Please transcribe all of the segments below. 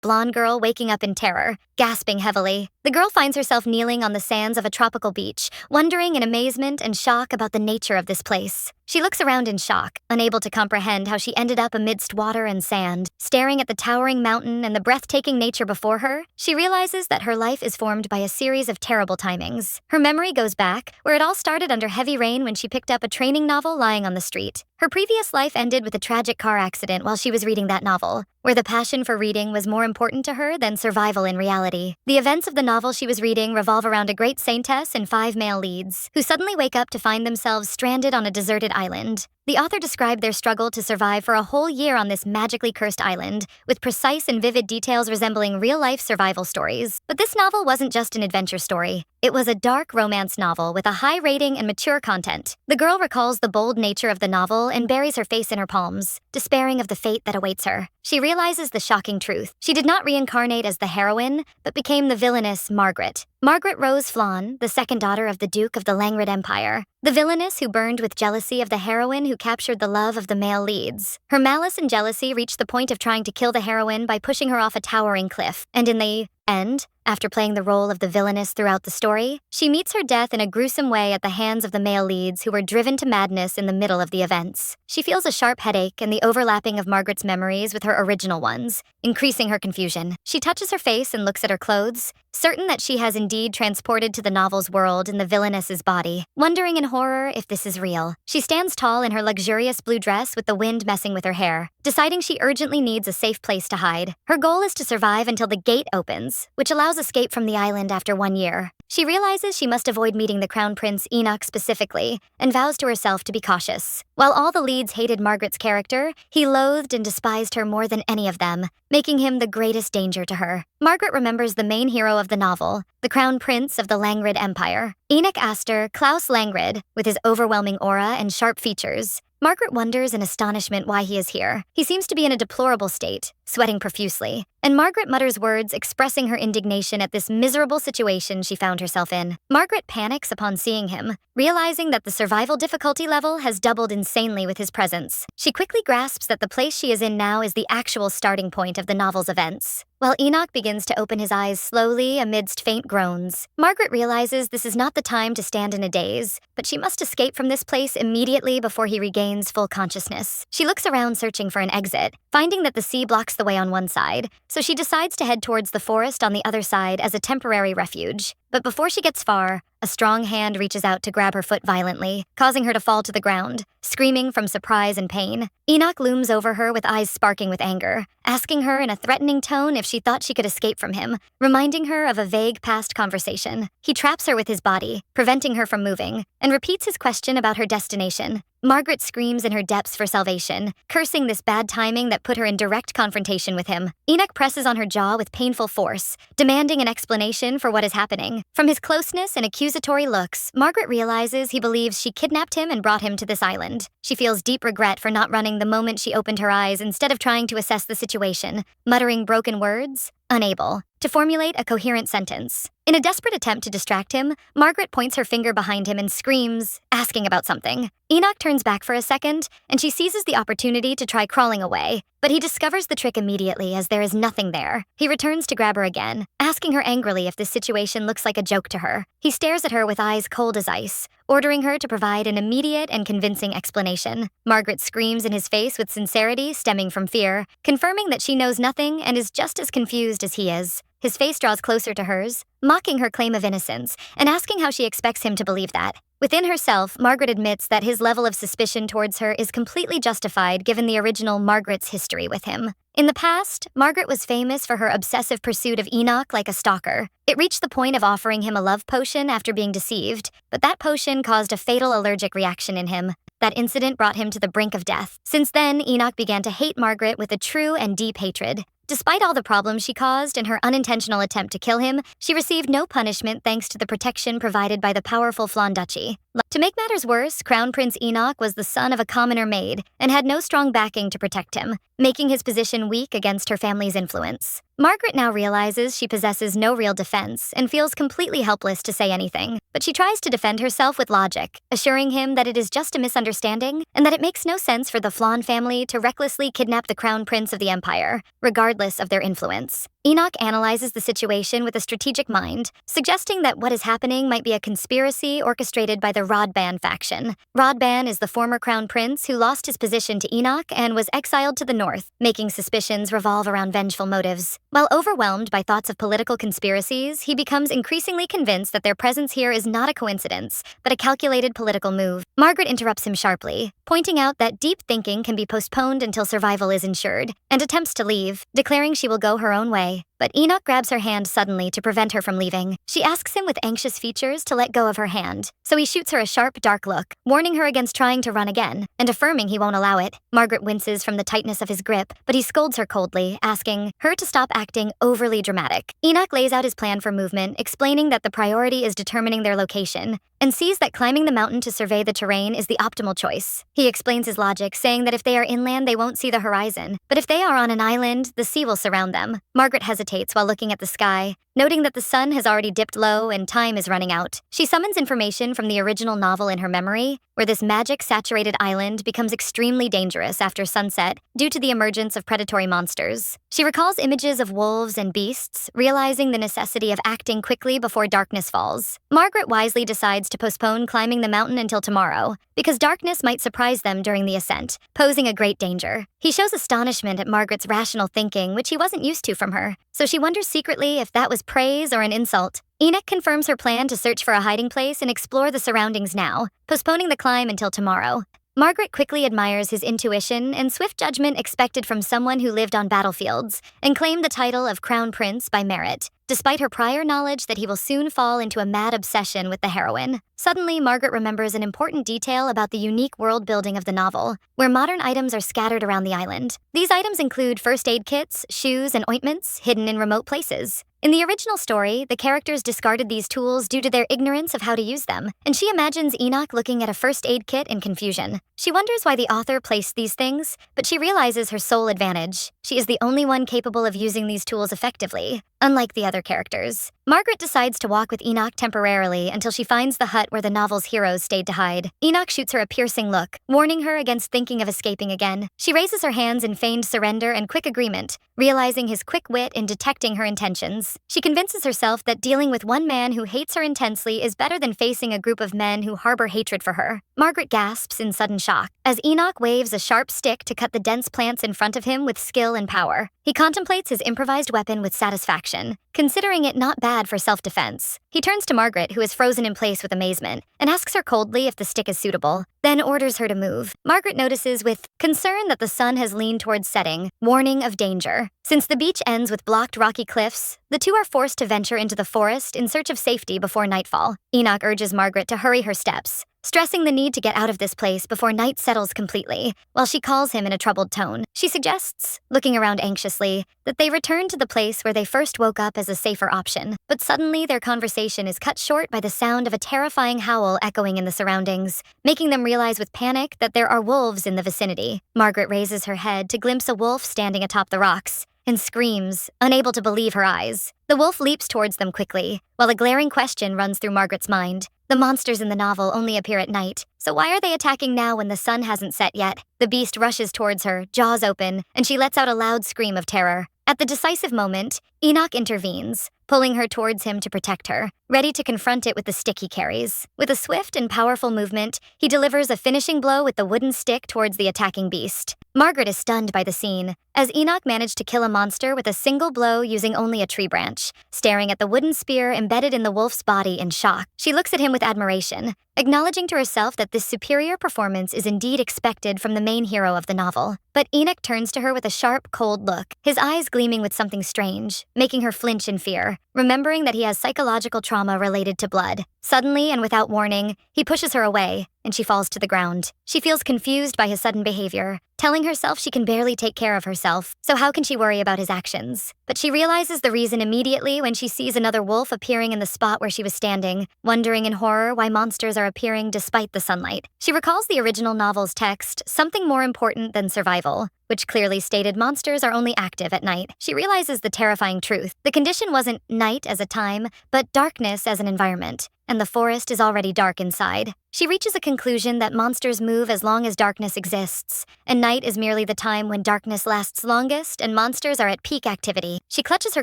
blonde girl waking up in terror, gasping heavily. The girl finds herself kneeling on the sands of a tropical beach, wondering in amazement and shock about the nature of this place. She looks around in shock, unable to comprehend how she ended up amidst water and sand. Staring at the towering mountain and the breathtaking nature before her, she realizes that her life is formed by a series of terrible timings. Her memory goes back, where it all started under heavy rain when she picked up a training novel lying on the street. Her previous life ended with a tragic car accident while she was reading that novel, where the passion for reading was more important to her than survival in reality. The events of the novel she was reading revolve around a great saintess and 5 male leads, who suddenly wake up to find themselves stranded on a deserted island. The author described their struggle to survive for a whole year on this magically cursed island, with precise and vivid details resembling real-life survival stories. But this novel wasn't just an adventure story. It was a dark romance novel with a high rating and mature content. The girl recalls the bold nature of the novel and buries her face in her palms, despairing of the fate that awaits her. She realizes the shocking truth. She did not reincarnate as the heroine, but became the villainess Margaret. Margaret Rose Flawn, the second daughter of the Duke of the Langrid Empire. The villainess who burned with jealousy of the heroine who captured the love of the male leads. Her malice and jealousy reached the point of trying to kill the heroine by pushing her off a towering cliff. And in the end, after playing the role of the villainess throughout the story, she meets her death in a gruesome way at the hands of the male leads who were driven to madness in the middle of the events. She feels a sharp headache and the overlapping of Margaret's memories with her original ones, increasing her confusion. She touches her face and looks at her clothes, certain that she has indeed transported to the novel's world in the villainess's body, wondering in horror if this is real. She stands tall in her luxurious blue dress with the wind messing with her hair, deciding she urgently needs a safe place to hide. Her goal is to survive until the gate opens, which allows escape from the island after 1 year. She realizes she must avoid meeting the Crown Prince Enoch specifically, and vows to herself to be cautious. While all the leads hated Margaret's character, he loathed and despised her more than any of them, making him the greatest danger to her. Margaret remembers the main hero of the novel, the Crown Prince of the Langrid Empire, Enoch Astor Klaus Langrid, with his overwhelming aura and sharp features. Margaret wonders in astonishment why he is here. He seems to be in a deplorable state, sweating profusely, and Margaret mutters words expressing her indignation at this miserable situation she found herself in. Margaret panics upon seeing him, realizing that the survival difficulty level has doubled insanely with his presence. She quickly grasps that the place she is in now is the actual starting point of the novel's events. While Enoch begins to open his eyes slowly amidst faint groans, Margaret realizes this is not the time to stand in a daze, but she must escape from this place immediately before he regains full consciousness. She looks around searching for an exit, finding that the sea blocks the way on one side, so she decides to head towards the forest on the other side as a temporary refuge. But before she gets far, a strong hand reaches out to grab her foot violently, causing her to fall to the ground, screaming from surprise and pain. Enoch looms over her with eyes sparking with anger, asking her in a threatening tone if she thought she could escape from him, reminding her of a vague past conversation. He traps her with his body, preventing her from moving, and repeats his question about her destination. Margaret screams in her depths for salvation, cursing this bad timing that put her in direct confrontation with him. Enoch presses on her jaw with painful force, demanding an explanation for what is happening. From his closeness and accusatory looks, Margaret realizes he believes she kidnapped him and brought him to this island. She feels deep regret for not running the moment she opened her eyes instead of trying to assess the situation, muttering broken words, unable to formulate a coherent sentence. In a desperate attempt to distract him, Margaret points her finger behind him and screams, asking about something. Enoch turns back for a second, and she seizes the opportunity to try crawling away, but he discovers the trick immediately as there is nothing there. He returns to grab her again, asking her angrily if this situation looks like a joke to her. He stares at her with eyes cold as ice, ordering her to provide an immediate and convincing explanation. Margaret screams in his face with sincerity stemming from fear, confirming that she knows nothing and is just as confused as he is. His face draws closer to hers, mocking her claim of innocence, and asking how she expects him to believe that. Within herself, Margaret admits that his level of suspicion towards her is completely justified given the original Margaret's history with him. In the past, Margaret was famous for her obsessive pursuit of Enoch like a stalker. It reached the point of offering him a love potion after being deceived, but that potion caused a fatal allergic reaction in him. That incident brought him to the brink of death. Since then, Enoch began to hate Margaret with a true and deep hatred. Despite all the problems she caused and her unintentional attempt to kill him, she received no punishment thanks to the protection provided by the powerful Flan Duchy. To make matters worse, Crown Prince Enoch was the son of a commoner maid and had no strong backing to protect him, making his position weak against her family's influence. Margaret now realizes she possesses no real defense and feels completely helpless to say anything, but she tries to defend herself with logic, assuring him that it is just a misunderstanding and that it makes no sense for the Flan family to recklessly kidnap the crown prince of the empire, regardless of their influence. Enoch analyzes the situation with a strategic mind, suggesting that what is happening might be a conspiracy orchestrated by the Rodban faction. Rodban is the former crown prince who lost his position to Enoch and was exiled to the north, making suspicions revolve around vengeful motives. While overwhelmed by thoughts of political conspiracies, he becomes increasingly convinced that their presence here is not a coincidence, but a calculated political move. Margaret interrupts him sharply, pointing out that deep thinking can be postponed until survival is ensured, and attempts to leave, declaring she will go her own way. But Enoch grabs her hand suddenly to prevent her from leaving. She asks him with anxious features to let go of her hand, so he shoots her a sharp, dark look, warning her against trying to run again, and affirming he won't allow it. Margaret winces from the tightness of his grip, but he scolds her coldly, asking her to stop acting overly dramatic. Enoch lays out his plan for movement, explaining that the priority is determining their location, and sees that climbing the mountain to survey the terrain is the optimal choice. He explains his logic, saying that if they are inland, they won't see the horizon, but if they are on an island, the sea will surround them. Margaret hesitates while looking at the sky, noting that the sun has already dipped low and time is running out. She summons information from the original novel in her memory, where this magic-saturated island becomes extremely dangerous after sunset due to the emergence of predatory monsters. She recalls images of wolves and beasts, realizing the necessity of acting quickly before darkness falls. Margaret wisely decides to postpone climbing the mountain until tomorrow, because darkness might surprise them during the ascent, posing a great danger. He shows astonishment at Margaret's rational thinking, which he wasn't used to from her, so she wonders secretly if that was praise or an insult. Enoch confirms her plan to search for a hiding place and explore the surroundings now, postponing the climb until tomorrow. Margaret quickly admires his intuition and swift judgment expected from someone who lived on battlefields and claimed the title of Crown Prince by merit, despite her prior knowledge that he will soon fall into a mad obsession with the heroine. Suddenly, Margaret remembers an important detail about the unique world building of the novel, where modern items are scattered around the island. These items include first aid kits, shoes, and ointments hidden in remote places. In the original story, the characters discarded these tools due to their ignorance of how to use them, and she imagines Enoch looking at a first aid kit in confusion. She wonders why the author placed these things, but she realizes her sole advantage. She is the only one capable of using these tools effectively, unlike the other characters. Margaret decides to walk with Enoch temporarily until she finds the hut where the novel's heroes stayed to hide. Enoch shoots her a piercing look, warning her against thinking of escaping again. She raises her hands in feigned surrender and quick agreement, realizing his quick wit in detecting her intentions. She convinces herself that dealing with one man who hates her intensely is better than facing a group of men who harbor hatred for her. Margaret gasps in sudden shock as Enoch waves a sharp stick to cut the dense plants in front of him with skill and power. He contemplates his improvised weapon with satisfaction, considering it not bad for self-defense. He turns to Margaret, who is frozen in place with amazement, and asks her coldly if the stick is suitable, then orders her to move. Margaret notices with concern that the sun has leaned towards setting, warning of danger. Since the beach ends with blocked rocky cliffs, the two are forced to venture into the forest in search of safety before nightfall. Enoch urges Margaret to hurry her steps, stressing the need to get out of this place before night settles completely, while she calls him in a troubled tone. She suggests, looking around anxiously, that they return to the place where they first woke up as a safer option. But suddenly their conversation is cut short by the sound of a terrifying howl echoing in the surroundings, making them realize with panic that there are wolves in the vicinity. Margaret raises her head to glimpse a wolf standing atop the rocks, and screams, unable to believe her eyes. The wolf leaps towards them quickly, while a glaring question runs through Margaret's mind. The monsters in the novel only appear at night, so why are they attacking now when the sun hasn't set yet? The beast rushes towards her, jaws open, and she lets out a loud scream of terror. At the decisive moment, Enoch intervenes, pulling her towards him to protect her, ready to confront it with the stick he carries. With a swift and powerful movement, he delivers a finishing blow with the wooden stick towards the attacking beast. Margaret is stunned by the scene, as Enoch managed to kill a monster with a single blow using only a tree branch, staring at the wooden spear embedded in the wolf's body in shock. She looks at him with admiration, acknowledging to herself that this superior performance is indeed expected from the main hero of the novel. But Enoch turns to her with a sharp, cold look, his eyes gleaming with something strange, making her flinch in fear, remembering that he has psychological trauma related to blood. Suddenly and without warning, he pushes her away, and she falls to the ground. She feels confused by his sudden behavior, telling herself she can barely take care of herself, so how can she worry about his actions? But she realizes the reason immediately when she sees another wolf appearing in the spot where she was standing, wondering in horror why monsters are appearing despite the sunlight. She recalls the original novel's text, something more important than survival, which clearly stated monsters are only active at night. She realizes the terrifying truth. The condition wasn't night as a time, but darkness as an environment, and the forest is already dark inside. She reaches a conclusion that monsters move as long as darkness exists, and night is merely the time when darkness lasts longest and monsters are at peak activity. She clutches her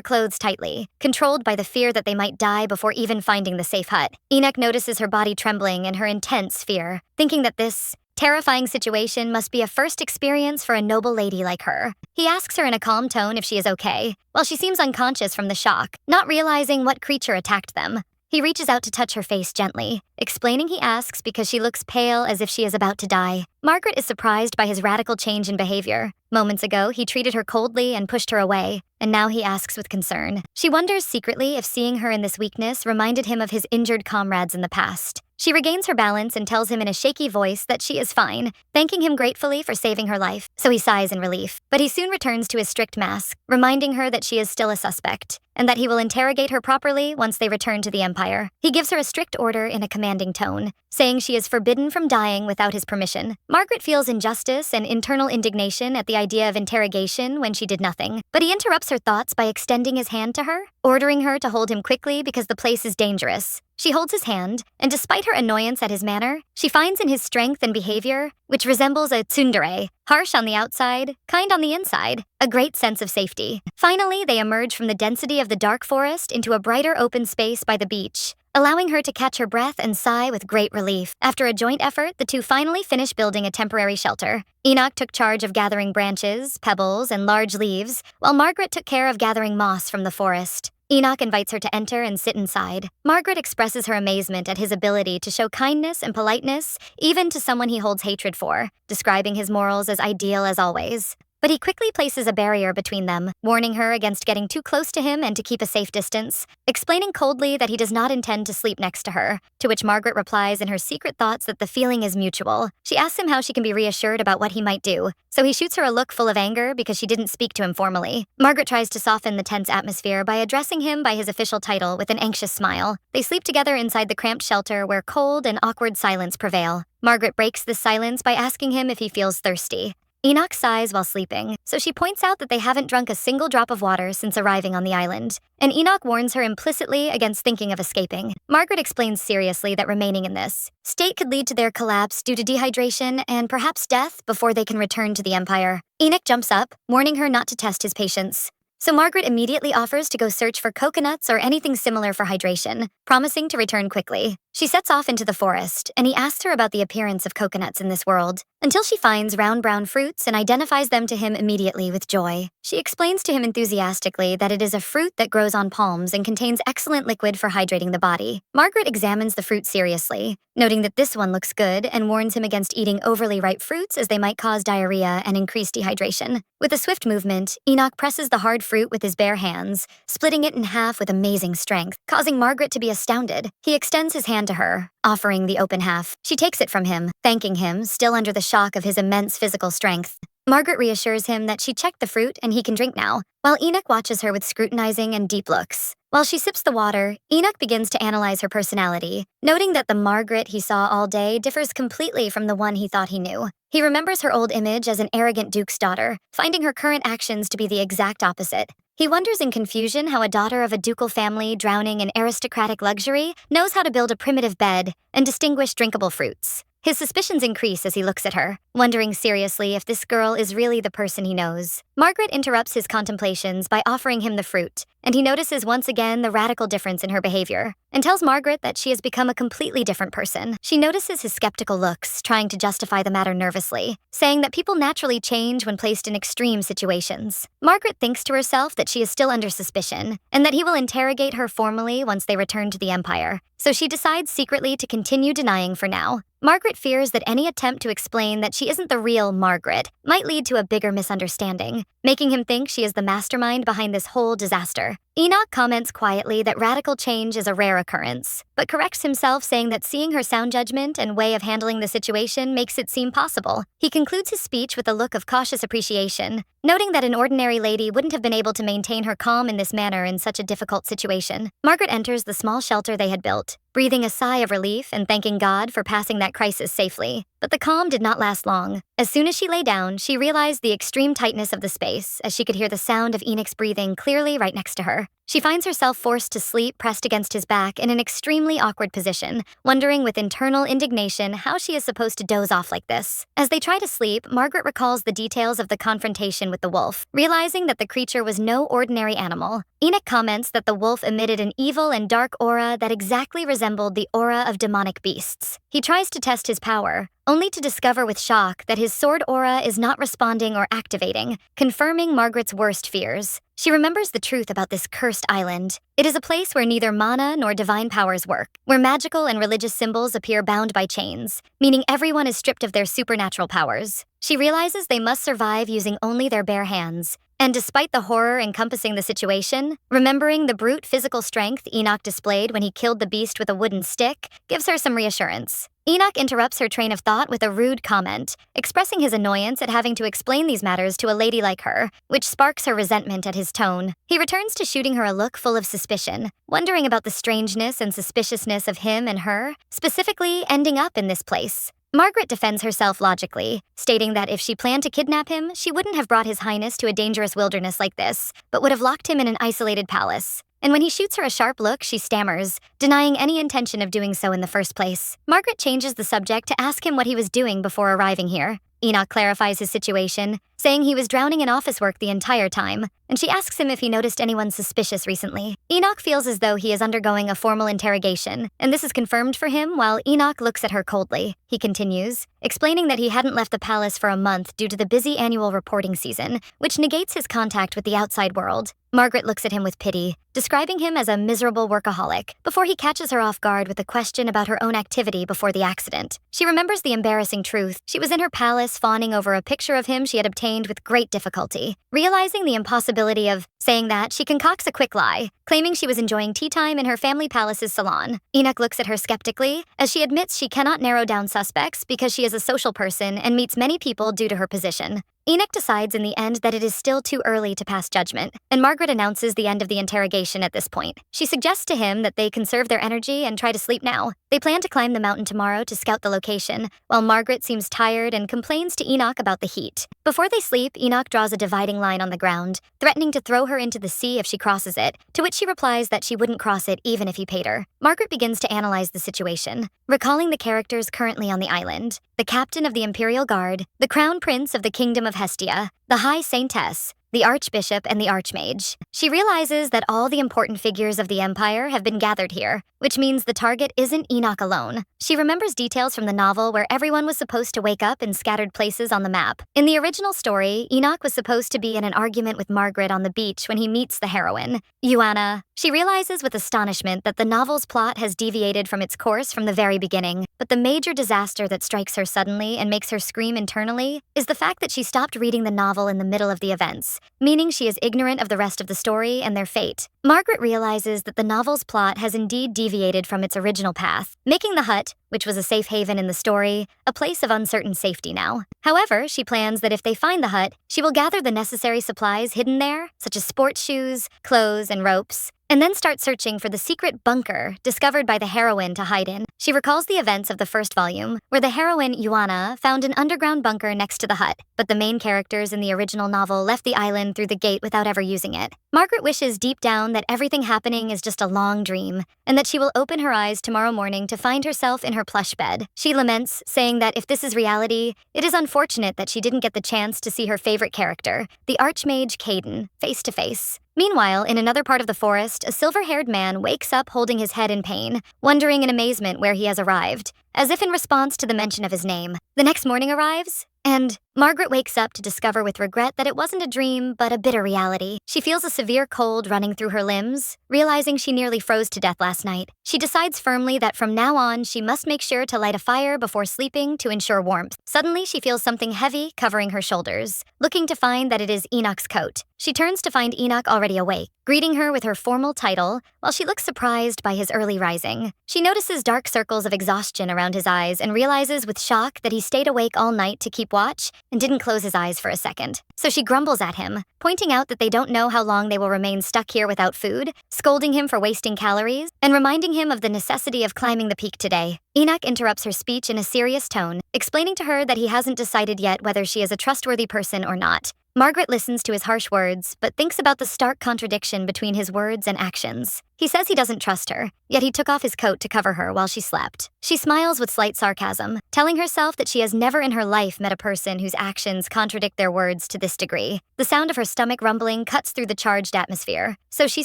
clothes tightly, controlled by the fear that they might die before even finding the safe hut. Enoch notices her body trembling and her intense fear, thinking that this terrifying situation must be a first experience for a noble lady like her. He asks her in a calm tone if she is okay, while she seems unconscious from the shock, not realizing what creature attacked them. He reaches out to touch her face gently, explaining he asks because she looks pale as if she is about to die. Margaret is surprised by his radical change in behavior. Moments ago, he treated her coldly and pushed her away, and now he asks with concern. She wonders secretly if seeing her in this weakness reminded him of his injured comrades in the past. She regains her balance and tells him in a shaky voice that she is fine, thanking him gratefully for saving her life, so he sighs in relief. But he soon returns to his strict mask, reminding her that she is still a suspect, and that he will interrogate her properly once they return to the Empire. He gives her a strict order in a commanding tone, saying she is forbidden from dying without his permission. Margaret feels injustice and internal indignation at the idea of interrogation when she did nothing, but he interrupts her thoughts by extending his hand to her, ordering her to hold him quickly because the place is dangerous. She holds his hand, and despite her annoyance at his manner, she finds in his strength and behavior, which resembles a tsundere, harsh on the outside, kind on the inside, a great sense of safety. Finally, they emerge from the density of the dark forest into a brighter open space by the beach, allowing her to catch her breath and sigh with great relief. After a joint effort, the two finally finish building a temporary shelter. Enoch took charge of gathering branches, pebbles, and large leaves, while Margaret took care of gathering moss from the forest. Enoch invites her to enter and sit inside. Margaret expresses her amazement at his ability to show kindness and politeness, even to someone he holds hatred for, describing his morals as ideal as always. But he quickly places a barrier between them, warning her against getting too close to him and to keep a safe distance, explaining coldly that he does not intend to sleep next to her, to which Margaret replies in her secret thoughts that the feeling is mutual. She asks him how she can be reassured about what he might do, so he shoots her a look full of anger because she didn't speak to him formally. Margaret tries to soften the tense atmosphere by addressing him by his official title with an anxious smile. They sleep together inside the cramped shelter where cold and awkward silence prevail. Margaret breaks this silence by asking him if he feels thirsty. Enoch sighs while sleeping, so she points out that they haven't drunk a single drop of water since arriving on the island, and Enoch warns her implicitly against thinking of escaping. Margaret explains seriously that remaining in this state could lead to their collapse due to dehydration and perhaps death before they can return to the Empire. Enoch jumps up, warning her not to test his patience. So Margaret immediately offers to go search for coconuts or anything similar for hydration, promising to return quickly. She sets off into the forest, and he asks her about the appearance of coconuts in this world, until she finds round brown fruits and identifies them to him immediately with joy. She explains to him enthusiastically that it is a fruit that grows on palms and contains excellent liquid for hydrating the body. Margaret examines the fruit seriously, noting that this one looks good and warns him against eating overly ripe fruits as they might cause diarrhea and increase dehydration. With a swift movement, Enoch presses the hard fruit with his bare hands, splitting it in half with amazing strength, causing Margaret to be astounded. He extends his hand to her, offering the open half. She takes it from him, thanking him, still under the shock of his immense physical strength. Margaret reassures him that she checked the fruit and he can drink now, while Enoch watches her with scrutinizing and deep looks. While she sips the water, Enoch begins to analyze her personality, noting that the Margaret he saw all day differs completely from the one he thought he knew. He remembers her old image as an arrogant duke's daughter, finding her current actions to be the exact opposite. He wonders in confusion how a daughter of a ducal family drowning in aristocratic luxury knows how to build a primitive bed and distinguish drinkable fruits. His suspicions increase as he looks at her, wondering seriously if this girl is really the person he knows. Margaret interrupts his contemplations by offering him the fruit, and he notices once again the radical difference in her behavior, and tells Margaret that she has become a completely different person. She notices his skeptical looks, trying to justify the matter nervously, saying that people naturally change when placed in extreme situations. Margaret thinks to herself that she is still under suspicion, and that he will interrogate her formally once they return to the Empire, so she decides secretly to continue denying for now. Margaret fears that any attempt to explain that she isn't the real Margaret might lead to a bigger misunderstanding, making him think she is the mastermind behind this whole disaster. Enoch comments quietly that radical change is a rare occurrence, but corrects himself, saying that seeing her sound judgment and way of handling the situation makes it seem possible. He concludes his speech with a look of cautious appreciation, noting that an ordinary lady wouldn't have been able to maintain her calm in this manner in such a difficult situation. Margaret enters the small shelter they had built, breathing a sigh of relief and thanking God for passing that crisis safely. But the calm did not last long. As soon as she lay down, she realized the extreme tightness of the space, as she could hear the sound of Enoch's breathing clearly right next to her. She finds herself forced to sleep pressed against his back in an extremely awkward position, wondering with internal indignation how she is supposed to doze off like this. As they try to sleep, Margaret recalls the details of the confrontation with the wolf, realizing that the creature was no ordinary animal. Enoch comments that the wolf emitted an evil and dark aura that exactly resembled the aura of demonic beasts. He tries to test his power, only to discover with shock that his sword aura is not responding or activating, confirming Margaret's worst fears. She remembers the truth about this cursed island. It is a place where neither mana nor divine powers work, where magical and religious symbols appear bound by chains, meaning everyone is stripped of their supernatural powers. She realizes they must survive using only their bare hands. And despite the horror encompassing the situation, remembering the brute physical strength Enoch displayed when he killed the beast with a wooden stick gives her some reassurance. Enoch interrupts her train of thought with a rude comment, expressing his annoyance at having to explain these matters to a lady like her, which sparks her resentment at his tone. He returns to shooting her a look full of suspicion, wondering about the strangeness and suspiciousness of him and her, specifically ending up in this place. Margaret defends herself logically, stating that if she planned to kidnap him, she wouldn't have brought His Highness to a dangerous wilderness like this, but would have locked him in an isolated palace. And when he shoots her a sharp look, she stammers, denying any intention of doing so in the first place. Margaret changes the subject to ask him what he was doing before arriving here. Enoch clarifies his situation, saying he was drowning in office work the entire time, and she asks him if he noticed anyone suspicious recently. Enoch feels as though he is undergoing a formal interrogation, and this is confirmed for him while Enoch looks at her coldly. He continues, explaining that he hadn't left the palace for a month due to the busy annual reporting season, which negates his contact with the outside world. Margaret looks at him with pity, describing him as a miserable workaholic, before he catches her off guard with a question about her own activity before the accident. She remembers the embarrassing truth. She was in her palace fawning over a picture of him she had obtained with great difficulty. Realizing the impossibility of saying that, she concocts a quick lie, claiming she was enjoying tea time in her family palace's salon. Enoch looks at her skeptically, as she admits she cannot narrow down suspects because she is a social person and meets many people due to her position. Enoch decides in the end that it is still too early to pass judgment, and Margaret announces the end of the interrogation at this point. She suggests to him that they conserve their energy and try to sleep now. They plan to climb the mountain tomorrow to scout the location, while Margaret seems tired and complains to Enoch about the heat. Before they sleep, Enoch draws a dividing line on the ground, threatening to throw her into the sea if she crosses it, to which she replies that she wouldn't cross it even if he paid her. Margaret begins to analyze the situation, recalling the characters currently on the island: the captain of the Imperial Guard, the crown prince of the Kingdom of Hestia, the High Saintess, the Archbishop, and the Archmage. She realizes that all the important figures of the Empire have been gathered here, which means the target isn't Enoch alone. She remembers details from the novel where everyone was supposed to wake up in scattered places on the map. In the original story, Enoch was supposed to be in an argument with Margaret on the beach when he meets the heroine, Yuana. She realizes with astonishment that the novel's plot has deviated from its course from the very beginning, but the major disaster that strikes her suddenly and makes her scream internally is the fact that she stopped reading the novel in the middle of the events, meaning she is ignorant of the rest of the story and their fate. Margaret realizes that the novel's plot has indeed deviated from its original path, making the hut, which was a safe haven in the story, a place of uncertain safety now. However, she plans that if they find the hut, she will gather the necessary supplies hidden there, such as sports shoes, clothes, and ropes, and then start searching for the secret bunker discovered by the heroine to hide in. She recalls the events of the first volume, where the heroine, Yuana, found an underground bunker next to the hut, but the main characters in the original novel left the island through the gate without ever using it. Margaret wishes deep down that everything happening is just a long dream, and that she will open her eyes tomorrow morning to find herself in her plush bed. She laments, saying that if this is reality, it is unfortunate that she didn't get the chance to see her favorite character, the Archmage Caden, face to face. Meanwhile, in another part of the forest, a silver-haired man wakes up holding his head in pain, wondering in amazement where he has arrived, as if in response to the mention of his name. The next morning arrives, and Margaret wakes up to discover with regret that it wasn't a dream, but a bitter reality. She feels a severe cold running through her limbs, realizing she nearly froze to death last night. She decides firmly that from now on, she must make sure to light a fire before sleeping to ensure warmth. Suddenly, she feels something heavy covering her shoulders, looking to find that it is Enoch's coat. She turns to find Enoch already awake, greeting her with her formal title, while she looks surprised by his early rising. She notices dark circles of exhaustion around his eyes and realizes with shock that he stayed awake all night to keep watch and didn't close his eyes for a second. So she grumbles at him, pointing out that they don't know how long they will remain stuck here without food, scolding him for wasting calories, and reminding him of the necessity of climbing the peak today. Enoch interrupts her speech in a serious tone, explaining to her that he hasn't decided yet whether she is a trustworthy person or not. Margaret listens to his harsh words, but thinks about the stark contradiction between his words and actions. He says he doesn't trust her, yet he took off his coat to cover her while she slept. She smiles with slight sarcasm, telling herself that she has never in her life met a person whose actions contradict their words to this degree. The sound of her stomach rumbling cuts through the charged atmosphere, so she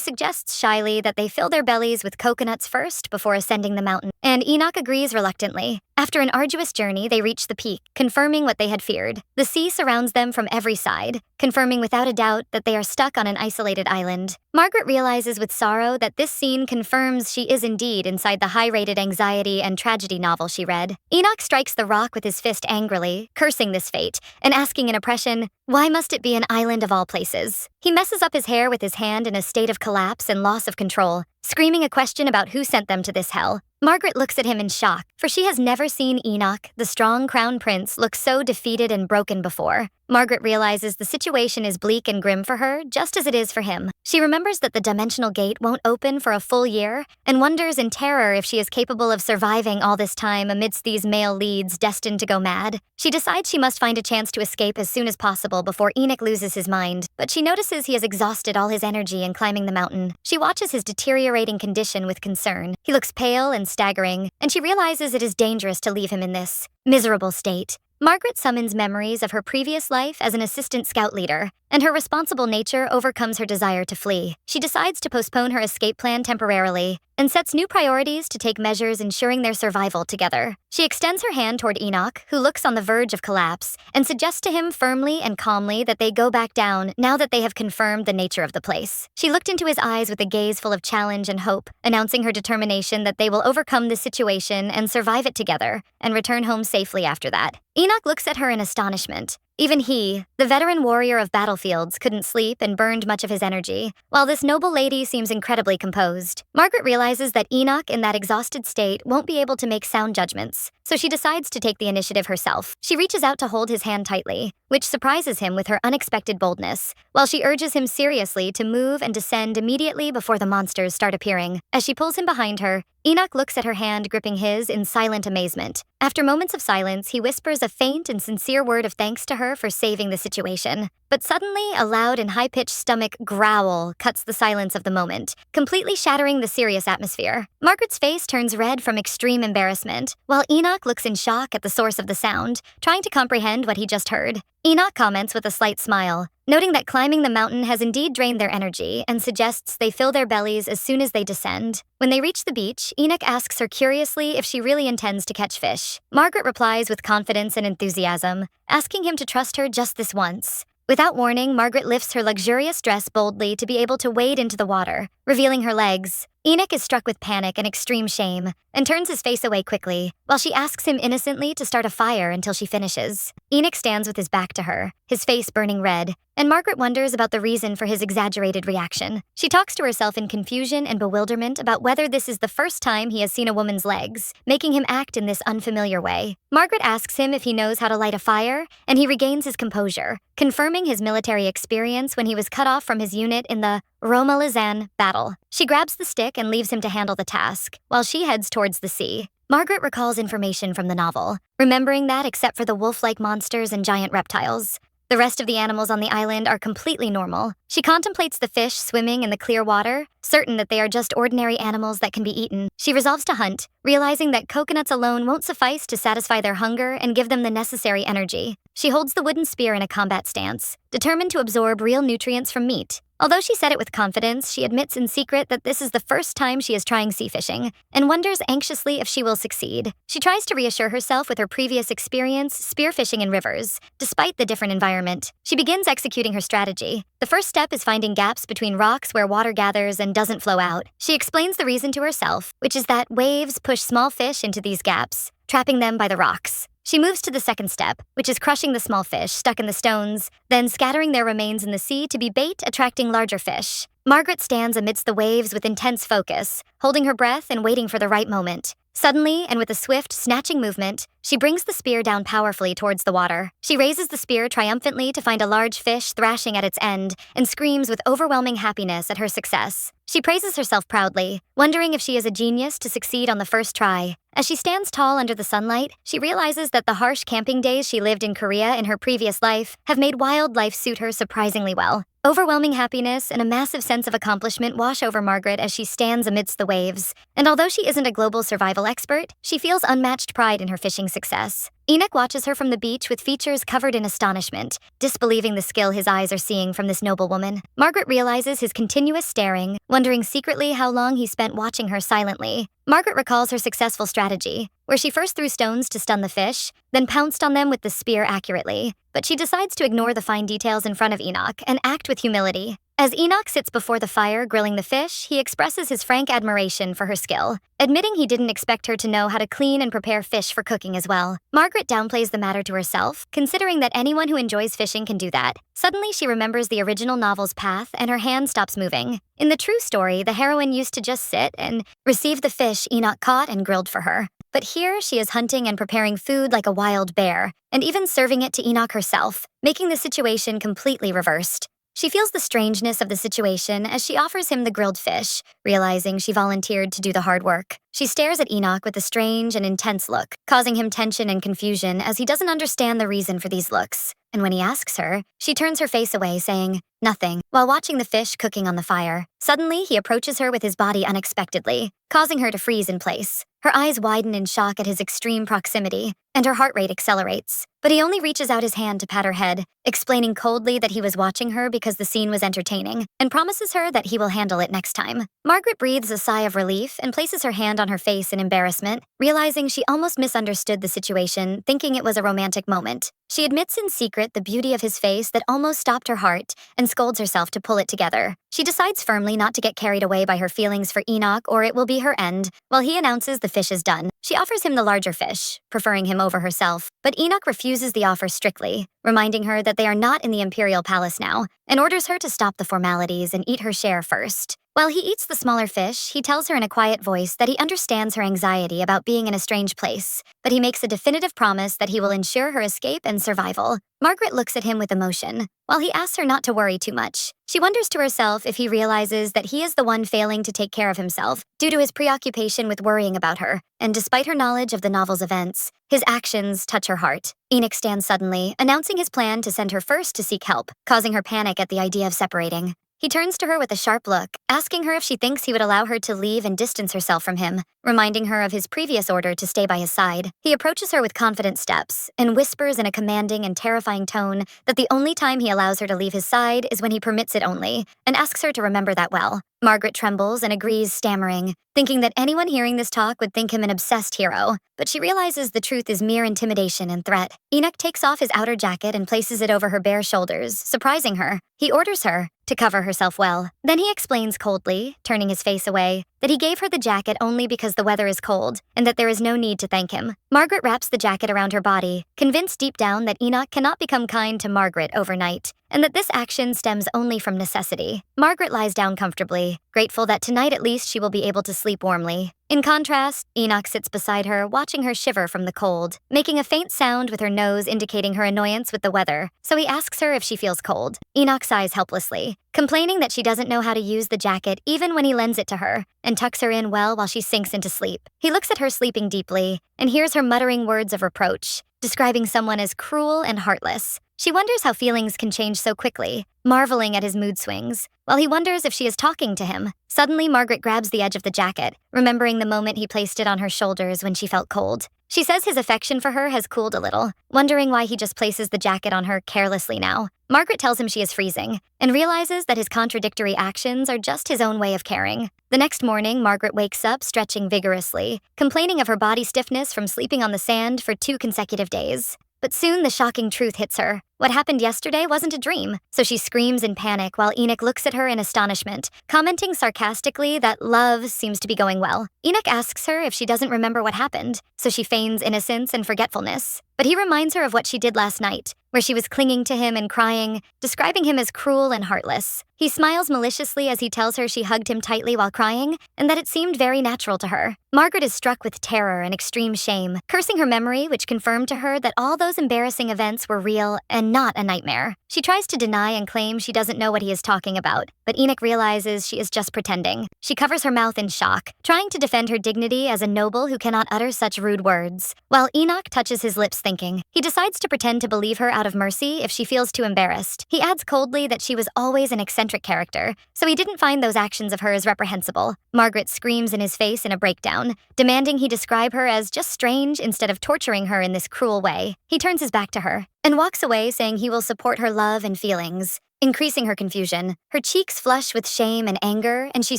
suggests shyly that they fill their bellies with coconuts first before ascending the mountain, and Enoch agrees reluctantly. After an arduous journey, they reach the peak, confirming what they had feared. The sea surrounds them from every side, confirming without a doubt that they are stuck on an isolated island. Margaret realizes with sorrow that this scene confirms she is indeed inside the high-rated anxiety and tragedy novel she read. Enoch strikes the rock with his fist angrily, cursing this fate, and asking in oppression, "Why must it be an island of all places?" He messes up his hair with his hand in a state of collapse and loss of control, screaming a question about who sent them to this hell. Margaret looks at him in shock, for she has never seen Enoch, the strong crown prince, look so defeated and broken before. Margaret realizes the situation is bleak and grim for her, just as it is for him. She remembers that the dimensional gate won't open for a full year, and wonders in terror if she is capable of surviving all this time amidst these male leads destined to go mad. She decides she must find a chance to escape as soon as possible before Enoch loses his mind, but she notices he has exhausted all his energy in climbing the mountain. She watches his deteriorating condition with concern. He looks pale and staggering, and she realizes it is dangerous to leave him in this miserable state. Margaret summons memories of her previous life as an assistant scout leader, and her responsible nature overcomes her desire to flee. She decides to postpone her escape plan temporarily and sets new priorities to take measures ensuring their survival together. She extends her hand toward Enoch, who looks on the verge of collapse, and suggests to him firmly and calmly that they go back down now that they have confirmed the nature of the place. She looked into his eyes with a gaze full of challenge and hope, announcing her determination that they will overcome this situation and survive it together, and return home safely after that. Enoch looks at her in astonishment. Even he, the veteran warrior of battlefields, couldn't sleep and burned much of his energy, while this noble lady seems incredibly composed. Margaret realizes that Enoch, in that exhausted state, won't be able to make sound judgments, so she decides to take the initiative herself. She reaches out to hold his hand tightly, which surprises him with her unexpected boldness, while she urges him seriously to move and descend immediately before the monsters start appearing. As she pulls him behind her, Enoch looks at her hand gripping his in silent amazement. After moments of silence, he whispers a faint and sincere word of thanks to her for saving the situation. But suddenly, a loud and high-pitched stomach growl cuts the silence of the moment, completely shattering the serious atmosphere. Margaret's face turns red from extreme embarrassment, while Enoch looks in shock at the source of the sound, trying to comprehend what he just heard. Enoch comments with a slight smile, noting that climbing the mountain has indeed drained their energy and suggests they fill their bellies as soon as they descend. When they reach the beach, Enoch asks her curiously if she really intends to catch fish. Margaret replies with confidence and enthusiasm, asking him to trust her just this once. Without warning, Margaret lifts her luxurious dress boldly to be able to wade into the water, revealing her legs. Enoch is struck with panic and extreme shame, and turns his face away quickly, while she asks him innocently to start a fire until she finishes. Enoch stands with his back to her, his face burning red, and Margaret wonders about the reason for his exaggerated reaction. She talks to herself in confusion and bewilderment about whether this is the first time he has seen a woman's legs, making him act in this unfamiliar way. Margaret asks him if he knows how to light a fire, and he regains his composure, confirming his military experience when he was cut off from his unit in the Roma-Lizan battle. She grabs the stick and leaves him to handle the task, while she heads towards the sea. Margaret recalls information from the novel, remembering that except for the wolf-like monsters and giant reptiles, the rest of the animals on the island are completely normal. She contemplates the fish swimming in the clear water, certain that they are just ordinary animals that can be eaten. She resolves to hunt, realizing that coconuts alone won't suffice to satisfy their hunger and give them the necessary energy. She holds the wooden spear in a combat stance, determined to absorb real nutrients from meat. Although she said it with confidence, she admits in secret that this is the first time she is trying sea fishing and wonders anxiously if she will succeed. She tries to reassure herself with her previous experience spearfishing in rivers. Despite the different environment, she begins executing her strategy. The first step is finding gaps between rocks where water gathers and doesn't flow out. She explains the reason to herself, which is that waves push small fish into these gaps, trapping them by the rocks. She moves to the second step, which is crushing the small fish stuck in the stones, then scattering their remains in the sea to be bait, attracting larger fish. Margaret stands amidst the waves with intense focus, holding her breath and waiting for the right moment. Suddenly, and with a swift, snatching movement, she brings the spear down powerfully towards the water. She raises the spear triumphantly to find a large fish thrashing at its end and screams with overwhelming happiness at her success. She praises herself proudly, wondering if she is a genius to succeed on the first try. As she stands tall under the sunlight, she realizes that the harsh camping days she lived in Korea in her previous life have made wildlife suit her surprisingly well. Overwhelming happiness and a massive sense of accomplishment wash over Margaret as she stands amidst the waves. And although she isn't a global survival expert, she feels unmatched pride in her fishing success. Enoch watches her from the beach with features covered in astonishment, disbelieving the skill his eyes are seeing from this noble woman. Margaret realizes his continuous staring, wondering secretly how long he spent watching her silently. Margaret recalls her successful strategy, where she first threw stones to stun the fish, then pounced on them with the spear accurately. But she decides to ignore the fine details in front of Enoch and act with humility. As Enoch sits before the fire grilling the fish, he expresses his frank admiration for her skill, admitting he didn't expect her to know how to clean and prepare fish for cooking as well. Margaret downplays the matter to herself, considering that anyone who enjoys fishing can do that. Suddenly, she remembers the original novel's path and her hand stops moving. In the true story, the heroine used to just sit and receive the fish Enoch caught and grilled for her. But here, she is hunting and preparing food like a wild bear, and even serving it to Enoch herself, making the situation completely reversed. She feels the strangeness of the situation as she offers him the grilled fish, realizing she volunteered to do the hard work. She stares at Enoch with a strange and intense look, causing him tension and confusion as he doesn't understand the reason for these looks. And when he asks her, she turns her face away, saying nothing, while watching the fish cooking on the fire. Suddenly, he approaches her with his body unexpectedly, causing her to freeze in place. Her eyes widen in shock at his extreme proximity, and her heart rate accelerates. But he only reaches out his hand to pat her head, explaining coldly that he was watching her because the scene was entertaining, and promises her that he will handle it next time. Margaret breathes a sigh of relief and places her hand on her face in embarrassment, realizing she almost misunderstood the situation, thinking it was a romantic moment. She admits in secret the beauty of his face that almost stopped her heart and scolds herself to pull it together. She decides firmly not to get carried away by her feelings for Enoch or it will be her end, while he announces the fish is done. She offers him the larger fish, preferring him over herself, but Enoch refuses the offer strictly, reminding her that they are not in the Imperial Palace now, and orders her to stop the formalities and eat her share first. While he eats the smaller fish, he tells her in a quiet voice that he understands her anxiety about being in a strange place, but he makes a definitive promise that he will ensure her escape and survival. Margaret looks at him with emotion, while he asks her not to worry too much. She wonders to herself if he realizes that he is the one failing to take care of himself due to his preoccupation with worrying about her, and despite her knowledge of the novel's events, his actions touch her heart. Enoch stands suddenly, announcing his plan to send her first to seek help, causing her panic at the idea of separating. He turns to her with a sharp look, asking her if she thinks he would allow her to leave and distance herself from him, reminding her of his previous order to stay by his side. He approaches her with confident steps and whispers in a commanding and terrifying tone that the only time he allows her to leave his side is when he permits it only, and asks her to remember that well. Margaret trembles and agrees, stammering, thinking that anyone hearing this talk would think him an obsessed hero, but she realizes the truth is mere intimidation and threat. Enoch takes off his outer jacket and places it over her bare shoulders, surprising her. He orders her to cover herself well. Then he explains coldly, turning his face away, that he gave her the jacket only because the weather is cold, and that there is no need to thank him. Margaret wraps the jacket around her body, convinced deep down that Enoch cannot become kind to Margaret overnight, and that this action stems only from necessity. Margaret lies down comfortably, grateful that tonight at least she will be able to sleep warmly. In contrast, Enoch sits beside her, watching her shiver from the cold, making a faint sound with her nose indicating her annoyance with the weather, so he asks her if she feels cold. Enoch sighs helplessly, complaining that she doesn't know how to use the jacket even when he lends it to her, and tucks her in well while she sinks into sleep. He looks at her sleeping deeply, and hears her muttering words of reproach, describing someone as cruel and heartless. She wonders how feelings can change so quickly, marveling at his mood swings, while he wonders if she is talking to him. Suddenly, Margaret grabs the edge of the jacket, remembering the moment he placed it on her shoulders when she felt cold. She says his affection for her has cooled a little, wondering why he just places the jacket on her carelessly now. Margaret tells him she is freezing, and realizes that his contradictory actions are just his own way of caring. The next morning, Margaret wakes up stretching vigorously, complaining of her body stiffness from sleeping on the sand for 2 consecutive days. But soon the shocking truth hits her. What happened yesterday wasn't a dream, so she screams in panic while Enoch looks at her in astonishment, commenting sarcastically that love seems to be going well. Enoch asks her if she doesn't remember what happened, so she feigns innocence and forgetfulness. But he reminds her of what she did last night, where she was clinging to him and crying, describing him as cruel and heartless. He smiles maliciously as he tells her she hugged him tightly while crying, and that it seemed very natural to her. Margaret is struck with terror and extreme shame, cursing her memory, which confirmed to her that all those embarrassing events were real and not a nightmare. She tries to deny and claim she doesn't know what he is talking about, but Enoch realizes she is just pretending. She covers her mouth in shock, trying to defend her dignity as a noble who cannot utter such rude words. While Enoch touches his lips thinking, he decides to pretend to believe her out of mercy if she feels too embarrassed. He adds coldly that she was always an eccentric character, so he didn't find those actions of hers reprehensible. Margaret screams in his face in a breakdown, demanding he describe her as just strange instead of torturing her in this cruel way. He turns his back to her and walks away, saying he will support her love and feelings, increasing her confusion. Her cheeks flush with shame and anger, and she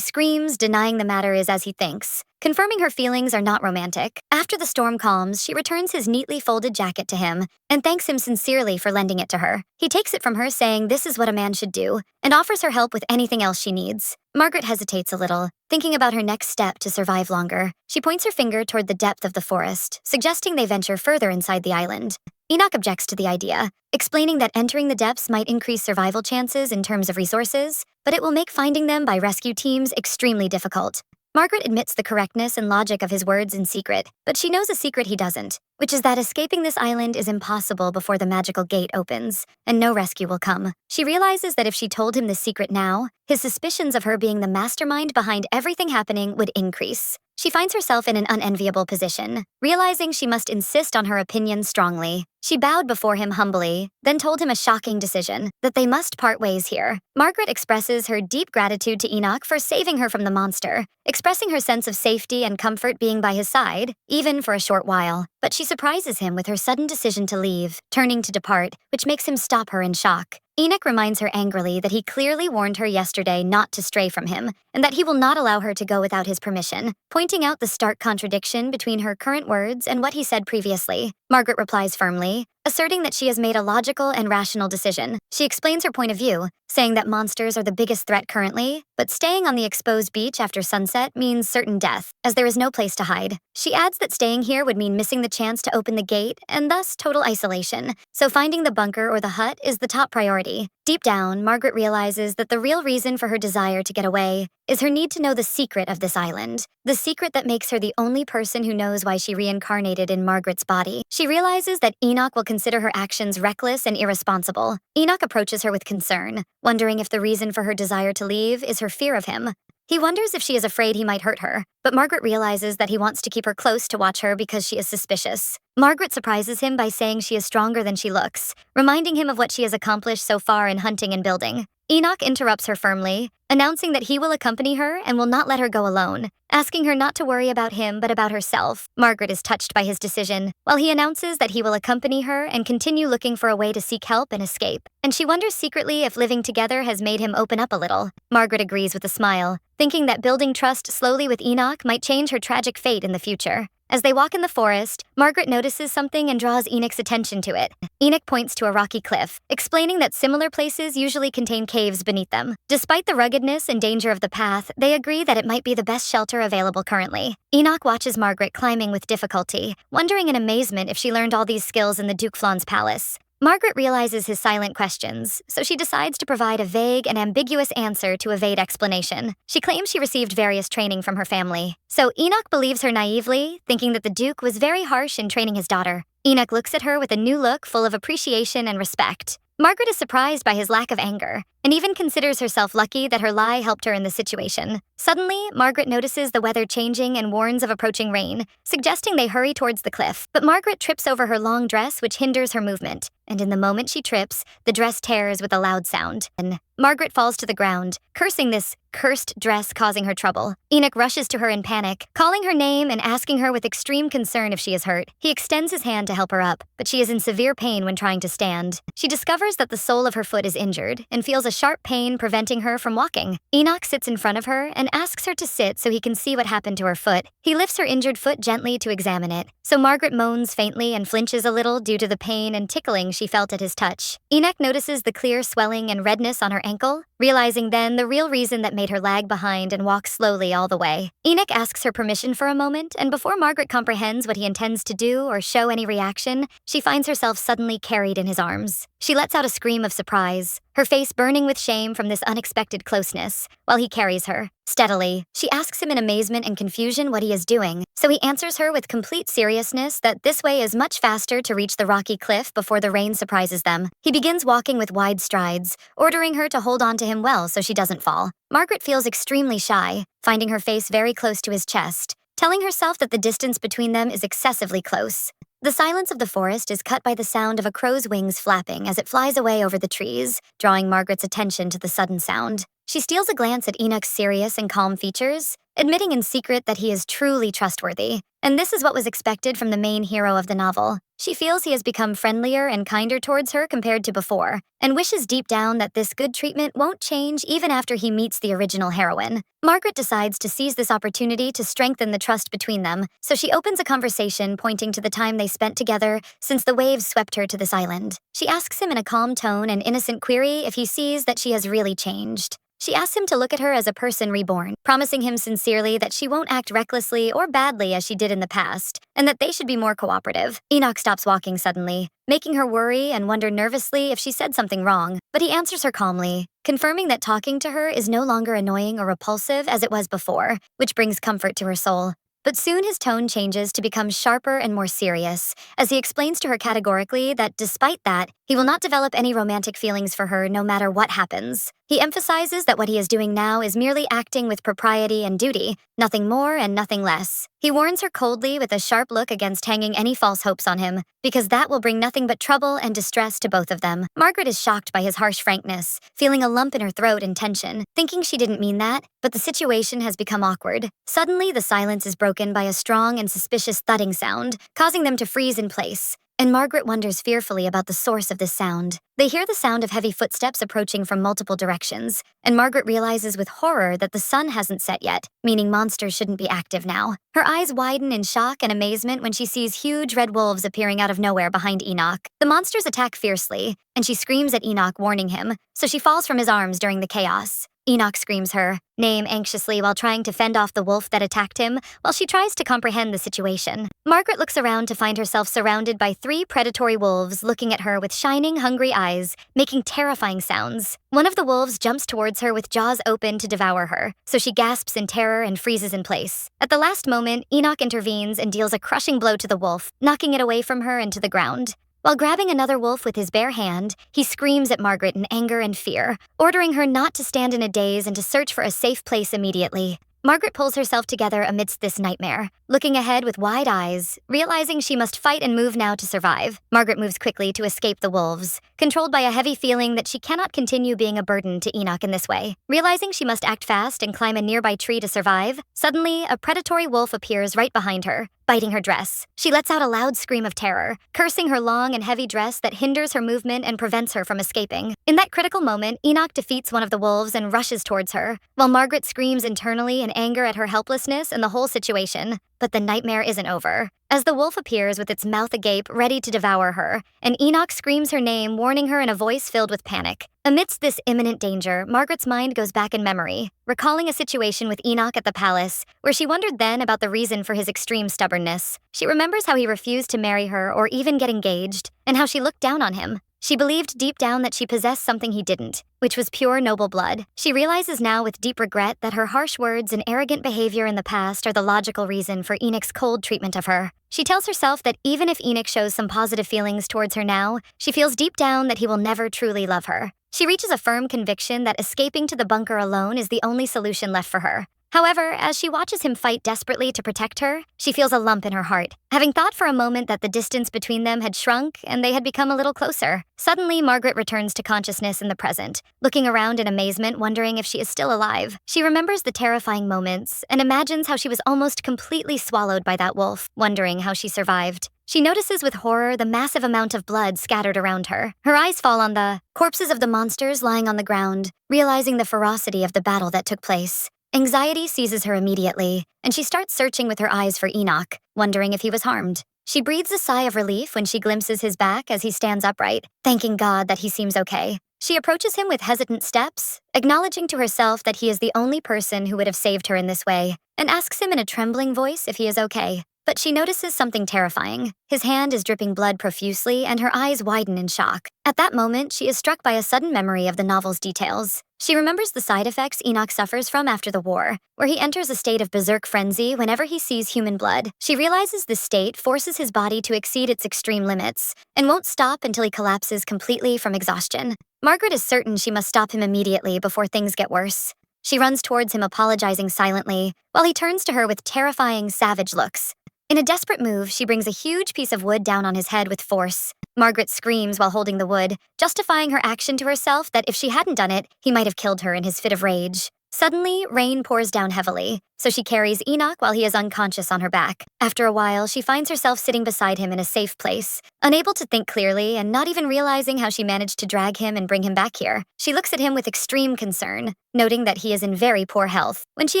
screams, denying the matter is as he thinks, confirming her feelings are not romantic. After the storm calms, she returns his neatly folded jacket to him and thanks him sincerely for lending it to her. He takes it from her, saying this is what a man should do, and offers her help with anything else she needs. Margaret hesitates a little, thinking about her next step to survive longer. She points her finger toward the depth of the forest, suggesting they venture further inside the island. Enoch objects to the idea, explaining that entering the depths might increase survival chances in terms of resources, but it will make finding them by rescue teams extremely difficult. Margaret admits the correctness and logic of his words in secret, but she knows a secret he doesn't, which is that escaping this island is impossible before the magical gate opens, and no rescue will come. She realizes that if she told him this secret now, his suspicions of her being the mastermind behind everything happening would increase. She finds herself in an unenviable position, realizing she must insist on her opinion strongly. She bowed before him humbly, then told him a shocking decision, that they must part ways here. Margaret expresses her deep gratitude to Enoch for saving her from the monster, expressing her sense of safety and comfort being by his side, even for a short while. But she surprises him with her sudden decision to leave, turning to depart, which makes him stop her in shock. Enoch reminds her angrily that he clearly warned her yesterday not to stray from him, and that he will not allow her to go without his permission, pointing out the stark contradiction between her current words and what he said previously. Margaret replies firmly, asserting that she has made a logical and rational decision. She explains her point of view, saying that monsters are the biggest threat currently, but staying on the exposed beach after sunset means certain death, as there is no place to hide. She adds that staying here would mean missing the chance to open the gate, and thus total isolation, so finding the bunker or the hut is the top priority. Deep down, Margaret realizes that the real reason for her desire to get away is her need to know the secret of this island, the secret that makes her the only person who knows why she reincarnated in Margaret's body. She realizes that Enoch will consider her actions reckless and irresponsible. Enoch approaches her with concern, wondering if the reason for her desire to leave is her fear of him. He wonders if she is afraid he might hurt her, but Margaret realizes that he wants to keep her close to watch her because she is suspicious. Margaret surprises him by saying she is stronger than she looks, reminding him of what she has accomplished so far in hunting and building. Enoch interrupts her firmly, announcing that he will accompany her and will not let her go alone, asking her not to worry about him but about herself. Margaret is touched by his decision, while he announces that he will accompany her and continue looking for a way to seek help and escape. And she wonders secretly if living together has made him open up a little. Margaret agrees with a smile, thinking that building trust slowly with Enoch might change her tragic fate in the future. As they walk in the forest, Margaret notices something and draws Enoch's attention to it. Enoch points to a rocky cliff, explaining that similar places usually contain caves beneath them. Despite the ruggedness and danger of the path, they agree that it might be the best shelter available currently. Enoch watches Margaret climbing with difficulty, wondering in amazement if she learned all these skills in the Duke Flaun's palace. Margaret realizes his silent questions, so she decides to provide a vague and ambiguous answer to evade explanation. She claims she received various training from her family, so Enoch believes her naively, thinking that the Duke was very harsh in training his daughter. Enoch looks at her with a new look full of appreciation and respect. Margaret is surprised by his lack of anger, and even considers herself lucky that her lie helped her in the situation. Suddenly, Margaret notices the weather changing and warns of approaching rain, suggesting they hurry towards the cliff. But Margaret trips over her long dress, which hinders her movement. And in the moment she trips, the dress tears with a loud sound. And Margaret falls to the ground, cursing this cursed dress causing her trouble. Enoch rushes to her in panic, calling her name and asking her with extreme concern if she is hurt. He extends his hand to help her up, but she is in severe pain when trying to stand. She discovers that the sole of her foot is injured and feels a sharp pain preventing her from walking. Enoch sits in front of her and asks her to sit so he can see what happened to her foot. He lifts her injured foot gently to examine it, so Margaret moans faintly and flinches a little due to the pain and tickling she felt at his touch. Enoch notices the clear swelling and redness on her ankle, realizing then the real reason that made her lag behind and walk slowly all the way. Enoch asks her permission for a moment, and before Margaret comprehends what he intends to do or show any reaction, she finds herself suddenly carried in his arms. She lets out a scream of surprise, her face burning with shame from this unexpected closeness, while he carries her. Steadily, she asks him in amazement and confusion what he is doing, so he answers her with complete seriousness that this way is much faster to reach the rocky cliff before the rain surprises them. He begins walking with wide strides, ordering her to hold on to him well so she doesn't fall. Margaret feels extremely shy, finding her face very close to his chest, telling herself that the distance between them is excessively close. The silence of the forest is cut by the sound of a crow's wings flapping as it flies away over the trees, drawing Margaret's attention to the sudden sound. She steals a glance at Enoch's serious and calm features, admitting in secret that he is truly trustworthy. And this is what was expected from the main hero of the novel. She feels he has become friendlier and kinder towards her compared to before, and wishes deep down that this good treatment won't change even after he meets the original heroine. Margaret decides to seize this opportunity to strengthen the trust between them, so she opens a conversation pointing to the time they spent together since the waves swept her to this island. She asks him in a calm tone an innocent query if he sees that she has really changed. She asks him to look at her as a person reborn, promising him sincerely that she won't act recklessly or badly as she did in the past, and that they should be more cooperative. Enoch stops walking suddenly, making her worry and wonder nervously if she said something wrong, but he answers her calmly, confirming that talking to her is no longer annoying or repulsive as it was before, which brings comfort to her soul. But soon his tone changes to become sharper and more serious, as he explains to her categorically that despite that, he will not develop any romantic feelings for her no matter what happens. He emphasizes that what he is doing now is merely acting with propriety and duty, nothing more and nothing less. He warns her coldly with a sharp look against hanging any false hopes on him, because that will bring nothing but trouble and distress to both of them. Margaret is shocked by his harsh frankness, feeling a lump in her throat in tension, thinking she didn't mean that, but the situation has become awkward. Suddenly, the silence is broken by a strong and suspicious thudding sound, causing them to freeze in place. And Margaret wonders fearfully about the source of this sound. They hear the sound of heavy footsteps approaching from multiple directions, and Margaret realizes with horror that the sun hasn't set yet, meaning monsters shouldn't be active now. Her eyes widen in shock and amazement when she sees huge red wolves appearing out of nowhere behind Enoch. The monsters attack fiercely, and she screams at Enoch, warning him, so she falls from his arms during the chaos. Enoch screams her name anxiously while trying to fend off the wolf that attacked him, while she tries to comprehend the situation. Margaret looks around to find herself surrounded by 3 predatory wolves looking at her with shining, hungry eyes, making terrifying sounds. One of the wolves jumps towards her with jaws open to devour her, so she gasps in terror and freezes in place. At the last moment, Enoch intervenes and deals a crushing blow to the wolf, knocking it away from her and to the ground. While grabbing another wolf with his bare hand, he screams at Margaret in anger and fear, ordering her not to stand in a daze and to search for a safe place immediately. Margaret pulls herself together amidst this nightmare, looking ahead with wide eyes, realizing she must fight and move now to survive. Margaret moves quickly to escape the wolves, controlled by a heavy feeling that she cannot continue being a burden to Enoch in this way. Realizing she must act fast and climb a nearby tree to survive, suddenly a predatory wolf appears right behind her, biting her dress. She lets out a loud scream of terror, cursing her long and heavy dress that hinders her movement and prevents her from escaping. In that critical moment, Enoch defeats one of the wolves and rushes towards her, while Margaret screams internally in anger at her helplessness and the whole situation. But the nightmare isn't over, as the wolf appears with its mouth agape ready to devour her, and Enoch screams her name, warning her in a voice filled with panic. Amidst this imminent danger, Margaret's mind goes back in memory, recalling a situation with Enoch at the palace, where she wondered then about the reason for his extreme stubbornness. She remembers how he refused to marry her or even get engaged, and how she looked down on him. She believed deep down that she possessed something he didn't, which was pure noble blood. She realizes now with deep regret that her harsh words and arrogant behavior in the past are the logical reason for Enoch's cold treatment of her. She tells herself that even if Enoch shows some positive feelings towards her now, she feels deep down that he will never truly love her. She reaches a firm conviction that escaping to the bunker alone is the only solution left for her. However, as she watches him fight desperately to protect her, she feels a lump in her heart, having thought for a moment that the distance between them had shrunk and they had become a little closer. Suddenly, Margaret returns to consciousness in the present, looking around in amazement, wondering if she is still alive. She remembers the terrifying moments and imagines how she was almost completely swallowed by that wolf, wondering how she survived. She notices with horror the massive amount of blood scattered around her. Her eyes fall on the corpses of the monsters lying on the ground, realizing the ferocity of the battle that took place. Anxiety seizes her immediately, and she starts searching with her eyes for Enoch, wondering if he was harmed. She breathes a sigh of relief when she glimpses his back as he stands upright, thanking God that he seems okay. She approaches him with hesitant steps, acknowledging to herself that he is the only person who would have saved her in this way, and asks him in a trembling voice if he is okay. But she notices something terrifying. His hand is dripping blood profusely, and her eyes widen in shock. At that moment, she is struck by a sudden memory of the novel's details. She remembers the side effects Enoch suffers from after the war, where he enters a state of berserk frenzy whenever he sees human blood. She realizes this state forces his body to exceed its extreme limits, and won't stop until he collapses completely from exhaustion. Margaret is certain she must stop him immediately before things get worse. She runs towards him, apologizing silently, while he turns to her with terrifying, savage looks. In a desperate move, she brings a huge piece of wood down on his head with force. Margaret screams while holding the wood, justifying her action to herself that if she hadn't done it, he might have killed her in his fit of rage. Suddenly, rain pours down heavily, so she carries Enoch while he is unconscious on her back. After a while, she finds herself sitting beside him in a safe place, unable to think clearly and not even realizing how she managed to drag him and bring him back here. She looks at him with extreme concern, noting that he is in very poor health. When she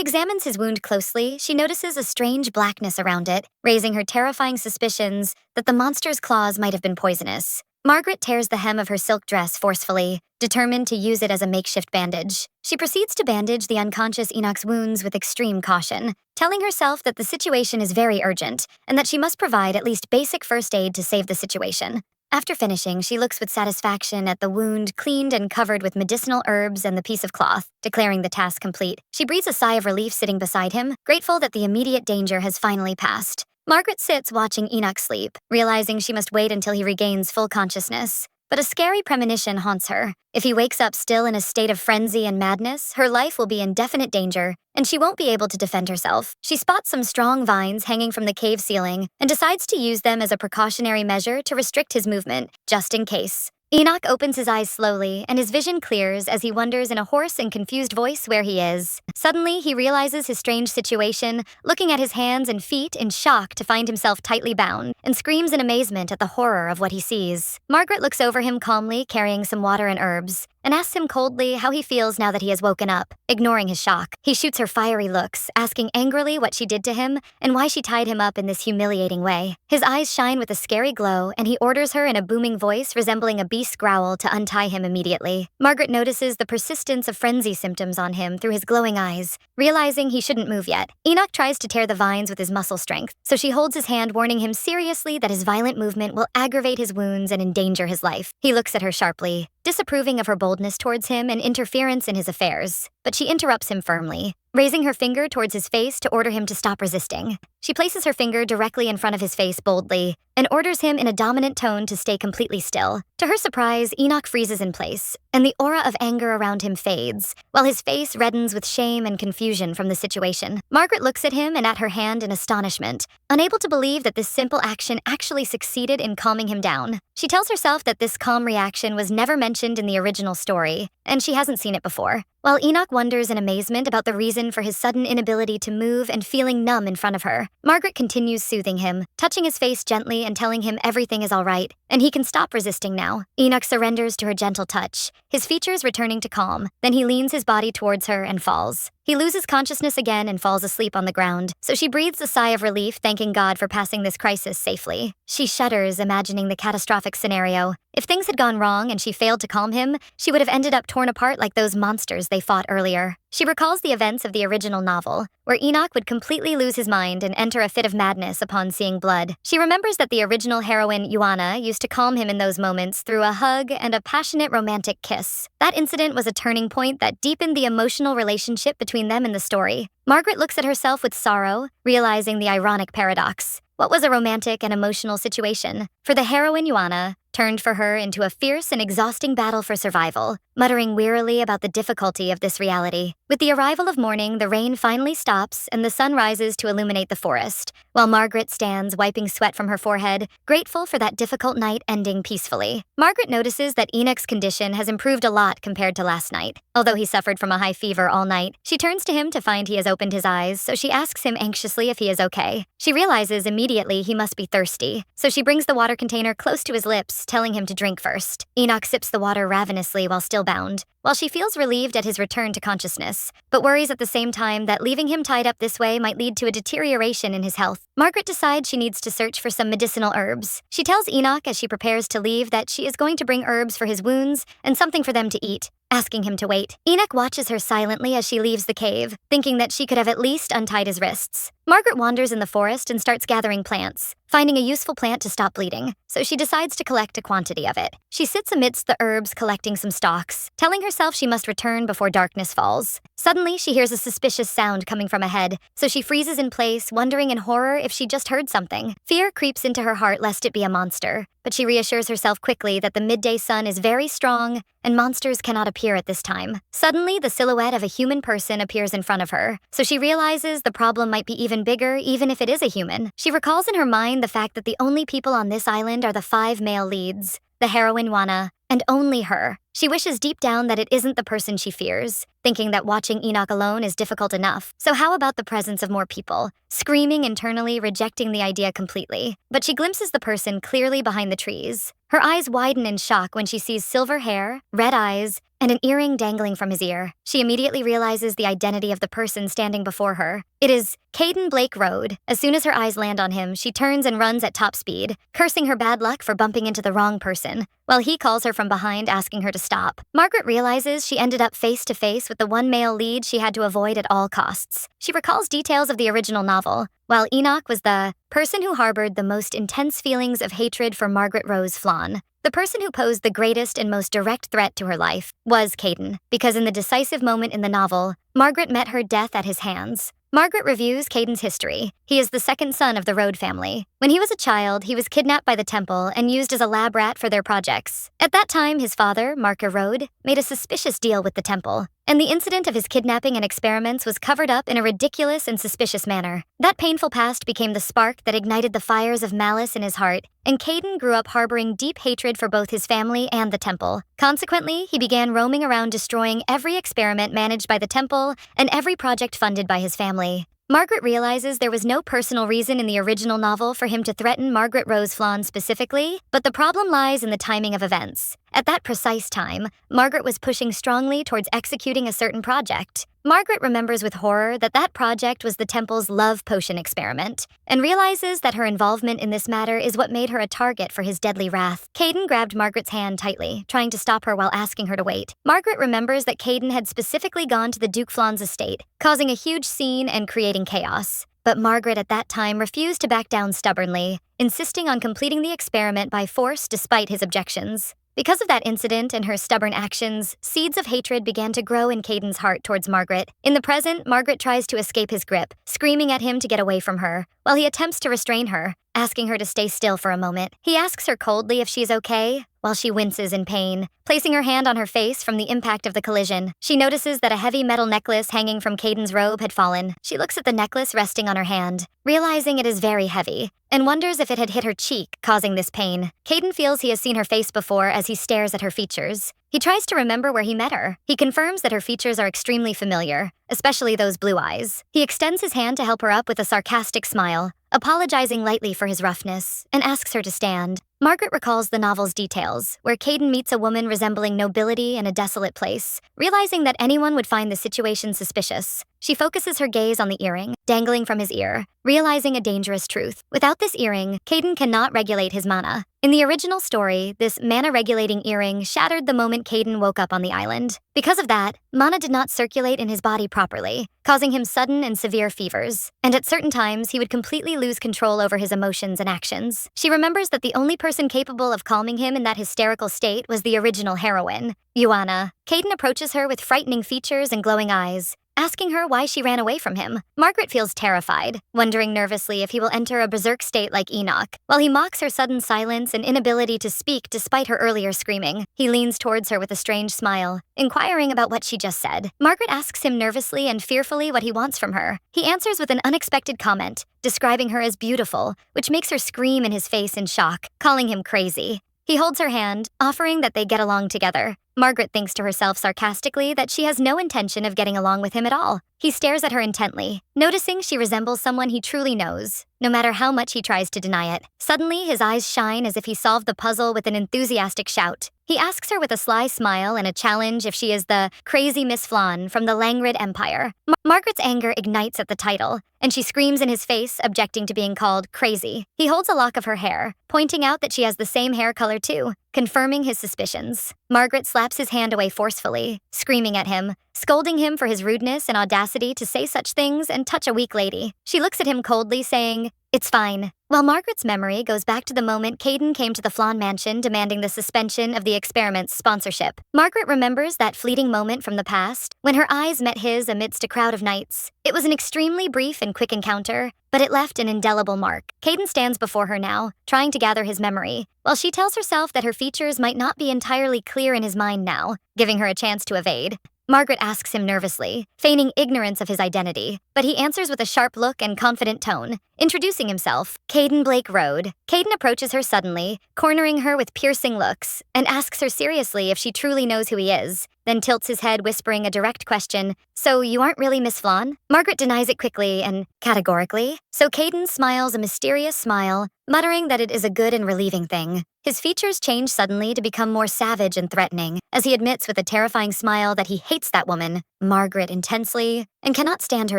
examines his wound closely, she notices a strange blackness around it, raising her terrifying suspicions that the monster's claws might have been poisonous. Margaret tears the hem of her silk dress forcefully, determined to use it as a makeshift bandage. She proceeds to bandage the unconscious Enoch's wounds with extreme caution, telling herself that the situation is very urgent and that she must provide at least basic first aid to save the situation. After finishing, she looks with satisfaction at the wound cleaned and covered with medicinal herbs and the piece of cloth, declaring the task complete. She breathes a sigh of relief sitting beside him, grateful that the immediate danger has finally passed. Margaret sits watching Enoch sleep, realizing she must wait until he regains full consciousness. But a scary premonition haunts her. If he wakes up still in a state of frenzy and madness, her life will be in definite danger, and she won't be able to defend herself. She spots some strong vines hanging from the cave ceiling and decides to use them as a precautionary measure to restrict his movement, just in case. Enoch opens his eyes slowly, and his vision clears as he wonders in a hoarse and confused voice where he is. Suddenly, he realizes his strange situation, looking at his hands and feet in shock to find himself tightly bound, and screams in amazement at the horror of what he sees. Margaret looks over him calmly, carrying some water and herbs, and asks him coldly how he feels now that he has woken up. Ignoring his shock, he shoots her fiery looks, asking angrily what she did to him and why she tied him up in this humiliating way. His eyes shine with a scary glow, and he orders her in a booming voice resembling a beast's growl to untie him immediately. Margaret notices the persistence of frenzy symptoms on him through his glowing eyes, realizing he shouldn't move yet. Enoch tries to tear the vines with his muscle strength, so she holds his hand, warning him seriously that his violent movement will aggravate his wounds and endanger his life. He looks at her sharply, disapproving of her boldness towards him and interference in his affairs, but she interrupts him firmly, raising her finger towards his face to order him to stop resisting. She places her finger directly in front of his face boldly and orders him in a dominant tone to stay completely still. To her surprise, Enoch freezes in place, and the aura of anger around him fades, while his face reddens with shame and confusion from the situation. Margaret looks at him and at her hand in astonishment, unable to believe that this simple action actually succeeded in calming him down. She tells herself that this calm reaction was never mentioned in the original story, and she hasn't seen it before. While Enoch wonders in amazement about the reason for his sudden inability to move and feeling numb in front of her, Margaret continues soothing him, touching his face gently and telling him everything is all right, and he can stop resisting now. Enoch surrenders to her gentle touch, his features returning to calm. Then he leans his body towards her and falls. He loses consciousness again and falls asleep on the ground, so she breathes a sigh of relief, thanking God for passing this crisis safely. She shudders, imagining the catastrophic scenario. If things had gone wrong and she failed to calm him, she would have ended up torn apart like those monsters they fought earlier. She recalls the events of the original novel, where Enoch would completely lose his mind and enter a fit of madness upon seeing blood. She remembers that the original heroine, Ioana, used to calm him in those moments through a hug and a passionate romantic kiss. That incident was a turning point that deepened the emotional relationship between them in the story. Margaret looks at herself with sorrow, realizing the ironic paradox. What was a romantic and emotional situation? For the heroine Ioana, turned for her into a fierce and exhausting battle for survival, muttering wearily about the difficulty of this reality. With the arrival of morning, the rain finally stops and the sun rises to illuminate the forest, while Margaret stands wiping sweat from her forehead, grateful for that difficult night ending peacefully. Margaret notices that Enoch's condition has improved a lot compared to last night. Although he suffered from a high fever all night, she turns to him to find he has opened his eyes, so she asks him anxiously if he is okay. She realizes immediately he must be thirsty, so she brings the water container close to his lips, telling him to drink first. Enoch sips the water ravenously while still bound, while she feels relieved at his return to consciousness, but worries at the same time that leaving him tied up this way might lead to a deterioration in his health. Margaret decides she needs to search for some medicinal herbs. She tells Enoch as she prepares to leave that she is going to bring herbs for his wounds and something for them to eat, asking him to wait. Enoch watches her silently as she leaves the cave, thinking that she could have at least untied his wrists. Margaret wanders in the forest and starts gathering plants, finding a useful plant to stop bleeding, so she decides to collect a quantity of it. She sits amidst the herbs collecting some stalks, telling herself she must return before darkness falls. Suddenly, she hears a suspicious sound coming from ahead, so she freezes in place, wondering in horror if she just heard something. Fear creeps into her heart lest it be a monster, but she reassures herself quickly that the midday sun is very strong and monsters cannot appear at this time. Suddenly, the silhouette of a human person appears in front of her, so she realizes the problem might be even bigger even if it is a human. She recalls in her mind the fact that the only people on this island are the 5 male leads, the heroine Juana, and only her. She wishes deep down that it isn't the person she fears, thinking that watching Enoch alone is difficult enough. So how about the presence of more people? Screaming internally, rejecting the idea completely. But she glimpses the person clearly behind the trees. Her eyes widen in shock when she sees silver hair, red eyes, and an earring dangling from his ear. She immediately realizes the identity of the person standing before her. It is Caden Blake Road. As soon as her eyes land on him, she turns and runs at top speed, cursing her bad luck for bumping into the wrong person, while he calls her from behind asking her to stop. Margaret realizes she ended up face to face with the one male lead she had to avoid at all costs. She recalls details of the original novel, while Enoch was the person who harbored the most intense feelings of hatred for Margaret Rose Flawn. The person who posed the greatest and most direct threat to her life was Caden, because in the decisive moment in the novel, Margaret met her death at his hands. Margaret reviews Caden's history. He is the second son of the Rode family. When he was a child, he was kidnapped by the temple and used as a lab rat for their projects. At that time, his father, Marker Rode, made a suspicious deal with the temple, and the incident of his kidnapping and experiments was covered up in a ridiculous and suspicious manner. That painful past became the spark that ignited the fires of malice in his heart, and Caden grew up harboring deep hatred for both his family and the temple. Consequently, he began roaming around destroying every experiment managed by the temple and every project funded by his family. Margaret realizes there was no personal reason in the original novel for him to threaten Margaret Rose Flawn specifically, but the problem lies in the timing of events. At that precise time, Margaret was pushing strongly towards executing a certain project. Margaret remembers with horror that that project was the temple's love potion experiment, and realizes that her involvement in this matter is what made her a target for his deadly wrath. Caden grabbed Margaret's hand tightly, trying to stop her while asking her to wait. Margaret remembers that Caden had specifically gone to the Duke Flawn's estate, causing a huge scene and creating chaos. But Margaret at that time refused to back down stubbornly, insisting on completing the experiment by force despite his objections. Because of that incident and her stubborn actions, seeds of hatred began to grow in Caden's heart towards Margaret. In the present, Margaret tries to escape his grip, screaming at him to get away from her, while he attempts to restrain her, asking her to stay still for a moment. He asks her coldly if she's okay, while she winces in pain, placing her hand on her face from the impact of the collision. She notices that a heavy metal necklace hanging from Caden's robe had fallen. She looks at the necklace resting on her hand, realizing it is very heavy, and wonders if it had hit her cheek, causing this pain. Caden feels he has seen her face before as he stares at her features. He tries to remember where he met her. He confirms that her features are extremely familiar, especially those blue eyes. He extends his hand to help her up with a sarcastic smile, apologizing lightly for his roughness, and asks her to stand. Margaret recalls the novel's details, where Caden meets a woman resembling nobility in a desolate place. Realizing that anyone would find the situation suspicious, she focuses her gaze on the earring, dangling from his ear, realizing a dangerous truth. Without this earring, Caden cannot regulate his mana. In the original story, this mana-regulating earring shattered the moment Caden woke up on the island. Because of that, mana did not circulate in his body properly, causing him sudden and severe fevers, and at certain times he would completely lose control over his emotions and actions. She remembers that the only person capable of calming him in that hysterical state was the original heroine, Joanna. Caden approaches her with frightening features and glowing eyes, asking her why she ran away from him. Margaret feels terrified, wondering nervously if he will enter a berserk state like Enoch. While he mocks her sudden silence and inability to speak despite her earlier screaming, he leans towards her with a strange smile, inquiring about what she just said. Margaret asks him nervously and fearfully what he wants from her. He answers with an unexpected comment, describing her as beautiful, which makes her scream in his face in shock, calling him crazy. He holds her hand, offering that they get along together. Margaret thinks to herself sarcastically that she has no intention of getting along with him at all. He stares at her intently, noticing she resembles someone he truly knows, no matter how much he tries to deny it. Suddenly, his eyes shine as if he solved the puzzle with an enthusiastic shout. He asks her with a sly smile and a challenge if she is the crazy Miss Flan from the Langrid Empire. Margaret's anger ignites at the title, and she screams in his face, objecting to being called crazy. He holds a lock of her hair, pointing out that she has the same hair color too, confirming his suspicions. Margaret slaps his hand away forcefully, screaming at him, scolding him for his rudeness and audacity to say such things and touch a weak lady. She looks at him coldly, saying, "It's fine." While Margaret's memory goes back to the moment Caden came to the Flan mansion demanding the suspension of the experiment's sponsorship. Margaret remembers that fleeting moment from the past, when her eyes met his amidst a crowd of knights. It was an extremely brief and quick encounter, but it left an indelible mark. Caden stands before her now, trying to gather his memory, while she tells herself that her features might not be entirely clear in his mind now, giving her a chance to evade. Margaret asks him nervously, feigning ignorance of his identity, but he answers with a sharp look and confident tone, introducing himself, Caden Blake Road. Caden approaches her suddenly, cornering her with piercing looks, and asks her seriously if she truly knows who he is, then tilts his head whispering a direct question, "So you aren't really Miss Flan?" Margaret denies it quickly and categorically, so Caden smiles a mysterious smile, muttering that it is a good and relieving thing. His features change suddenly to become more savage and threatening, as he admits with a terrifying smile that he hates that woman, Margaret, intensely, and cannot stand her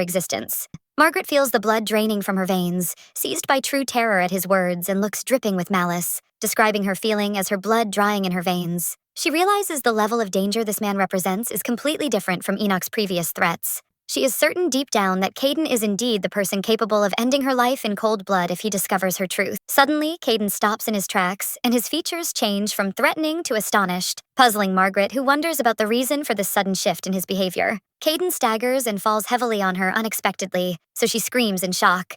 existence. Margaret feels the blood draining from her veins, seized by true terror at his words, and looks dripping with malice, describing her feeling as her blood drying in her veins. She realizes the level of danger this man represents is completely different from Enoch's previous threats. She is certain deep down that Caden is indeed the person capable of ending her life in cold blood if he discovers her truth. Suddenly, Caden stops in his tracks, and his features change from threatening to astonished, puzzling Margaret, who wonders about the reason for this sudden shift in his behavior. Caden staggers and falls heavily on her unexpectedly, so she screams in shock.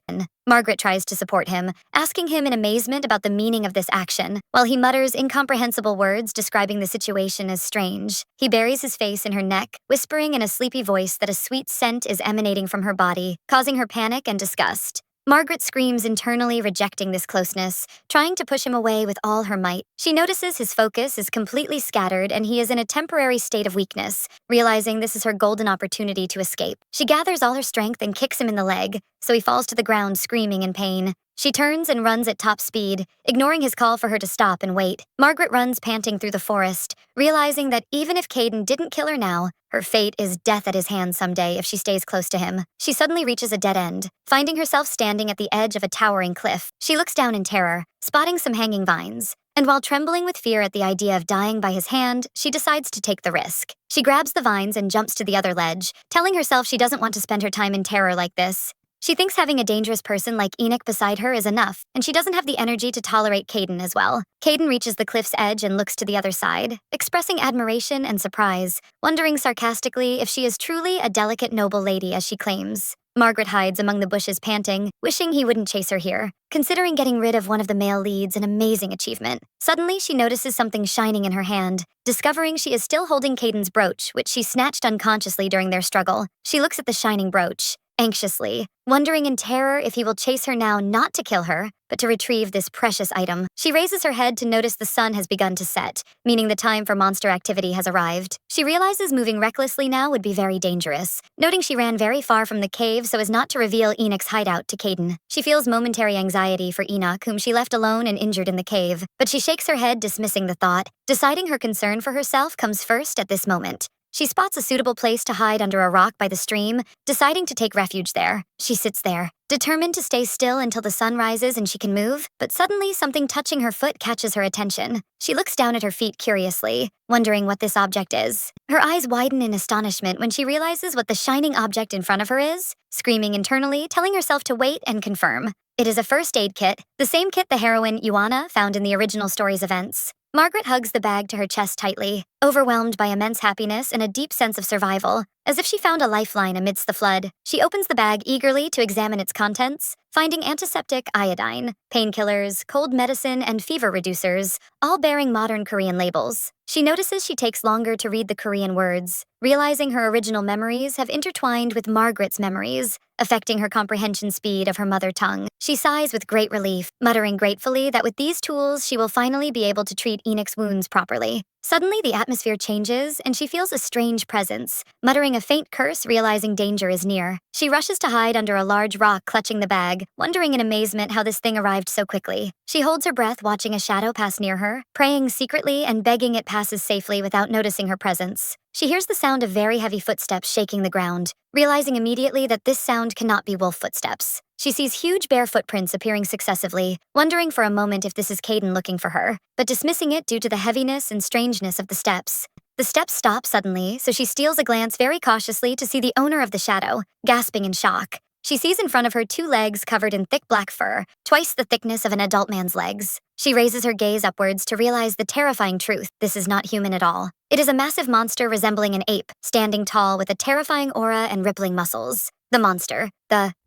Margaret tries to support him, asking him in amazement about the meaning of this action, while he mutters incomprehensible words describing the situation as strange. He buries his face in her neck, whispering in a sleepy voice that a sweet scent is emanating from her body, causing her panic and disgust. Margaret screams internally, rejecting this closeness, trying to push him away with all her might. She notices his focus is completely scattered and he is in a temporary state of weakness, realizing this is her golden opportunity to escape. She gathers all her strength and kicks him in the leg, so he falls to the ground screaming in pain. She turns and runs at top speed, ignoring his call for her to stop and wait. Margaret runs panting through the forest, realizing that even if Caden didn't kill her now, her fate is death at his hands someday if she stays close to him. She suddenly reaches a dead end, finding herself standing at the edge of a towering cliff. She looks down in terror, spotting some hanging vines, and while trembling with fear at the idea of dying by his hand, she decides to take the risk. She grabs the vines and jumps to the other ledge, telling herself she doesn't want to spend her time in terror like this. She thinks having a dangerous person like Enoch beside her is enough, and she doesn't have the energy to tolerate Caden as well. Caden reaches the cliff's edge and looks to the other side, expressing admiration and surprise, wondering sarcastically if she is truly a delicate noble lady as she claims. Margaret hides among the bushes panting, wishing he wouldn't chase her here, considering getting rid of one of the male leads an amazing achievement. Suddenly, she notices something shining in her hand, discovering she is still holding Caden's brooch, which she snatched unconsciously during their struggle. She looks at the shining brooch, anxiously, wondering in terror if he will chase her now not to kill her, but to retrieve this precious item. She raises her head to notice the sun has begun to set, meaning the time for monster activity has arrived. She realizes moving recklessly now would be very dangerous, noting she ran very far from the cave so as not to reveal Enoch's hideout to Caden. She feels momentary anxiety for Enoch, whom she left alone and injured in the cave, but she shakes her head, dismissing the thought, deciding her concern for herself comes first at this moment. She spots a suitable place to hide under a rock by the stream, deciding to take refuge there. She sits there, determined to stay still until the sun rises and she can move, but suddenly something touching her foot catches her attention. She looks down at her feet curiously, wondering what this object is. Her eyes widen in astonishment when she realizes what the shining object in front of her is, screaming internally, telling herself to wait and confirm. It is a first aid kit, the same kit the heroine Ioana found in the original story's events. Margaret hugs the bag to her chest tightly, Overwhelmed by immense happiness and a deep sense of survival, as if she found a lifeline amidst the flood, she opens the bag eagerly to examine its contents, finding antiseptic iodine, painkillers, cold medicine, and fever reducers, all bearing modern Korean labels. She notices she takes longer to read the Korean words, realizing her original memories have intertwined with Margaret's memories, affecting her comprehension speed of her mother tongue. She sighs with great relief, muttering gratefully that with these tools she will finally be able to treat Enoch's wounds properly. Suddenly, the atmosphere changes, and she feels a strange presence, muttering a faint curse, realizing danger is near. She rushes to hide under a large rock clutching the bag, wondering in amazement how this thing arrived so quickly. She holds her breath watching a shadow pass near her, praying secretly and begging it passes safely without noticing her presence. She hears the sound of very heavy footsteps shaking the ground, realizing immediately that this sound cannot be wolf footsteps. She sees huge bare footprints appearing successively, wondering for a moment if this is Caden looking for her, but dismissing it due to the heaviness and strangeness of the steps. The steps stop suddenly, so she steals a glance very cautiously to see the owner of the shadow, gasping in shock. She sees in front of her 2 legs covered in thick black fur, twice the thickness of an adult man's legs. She raises her gaze upwards to realize the terrifying truth: this is not human at all. It is a massive monster resembling an ape, standing tall with a terrifying aura and rippling muscles. The monster,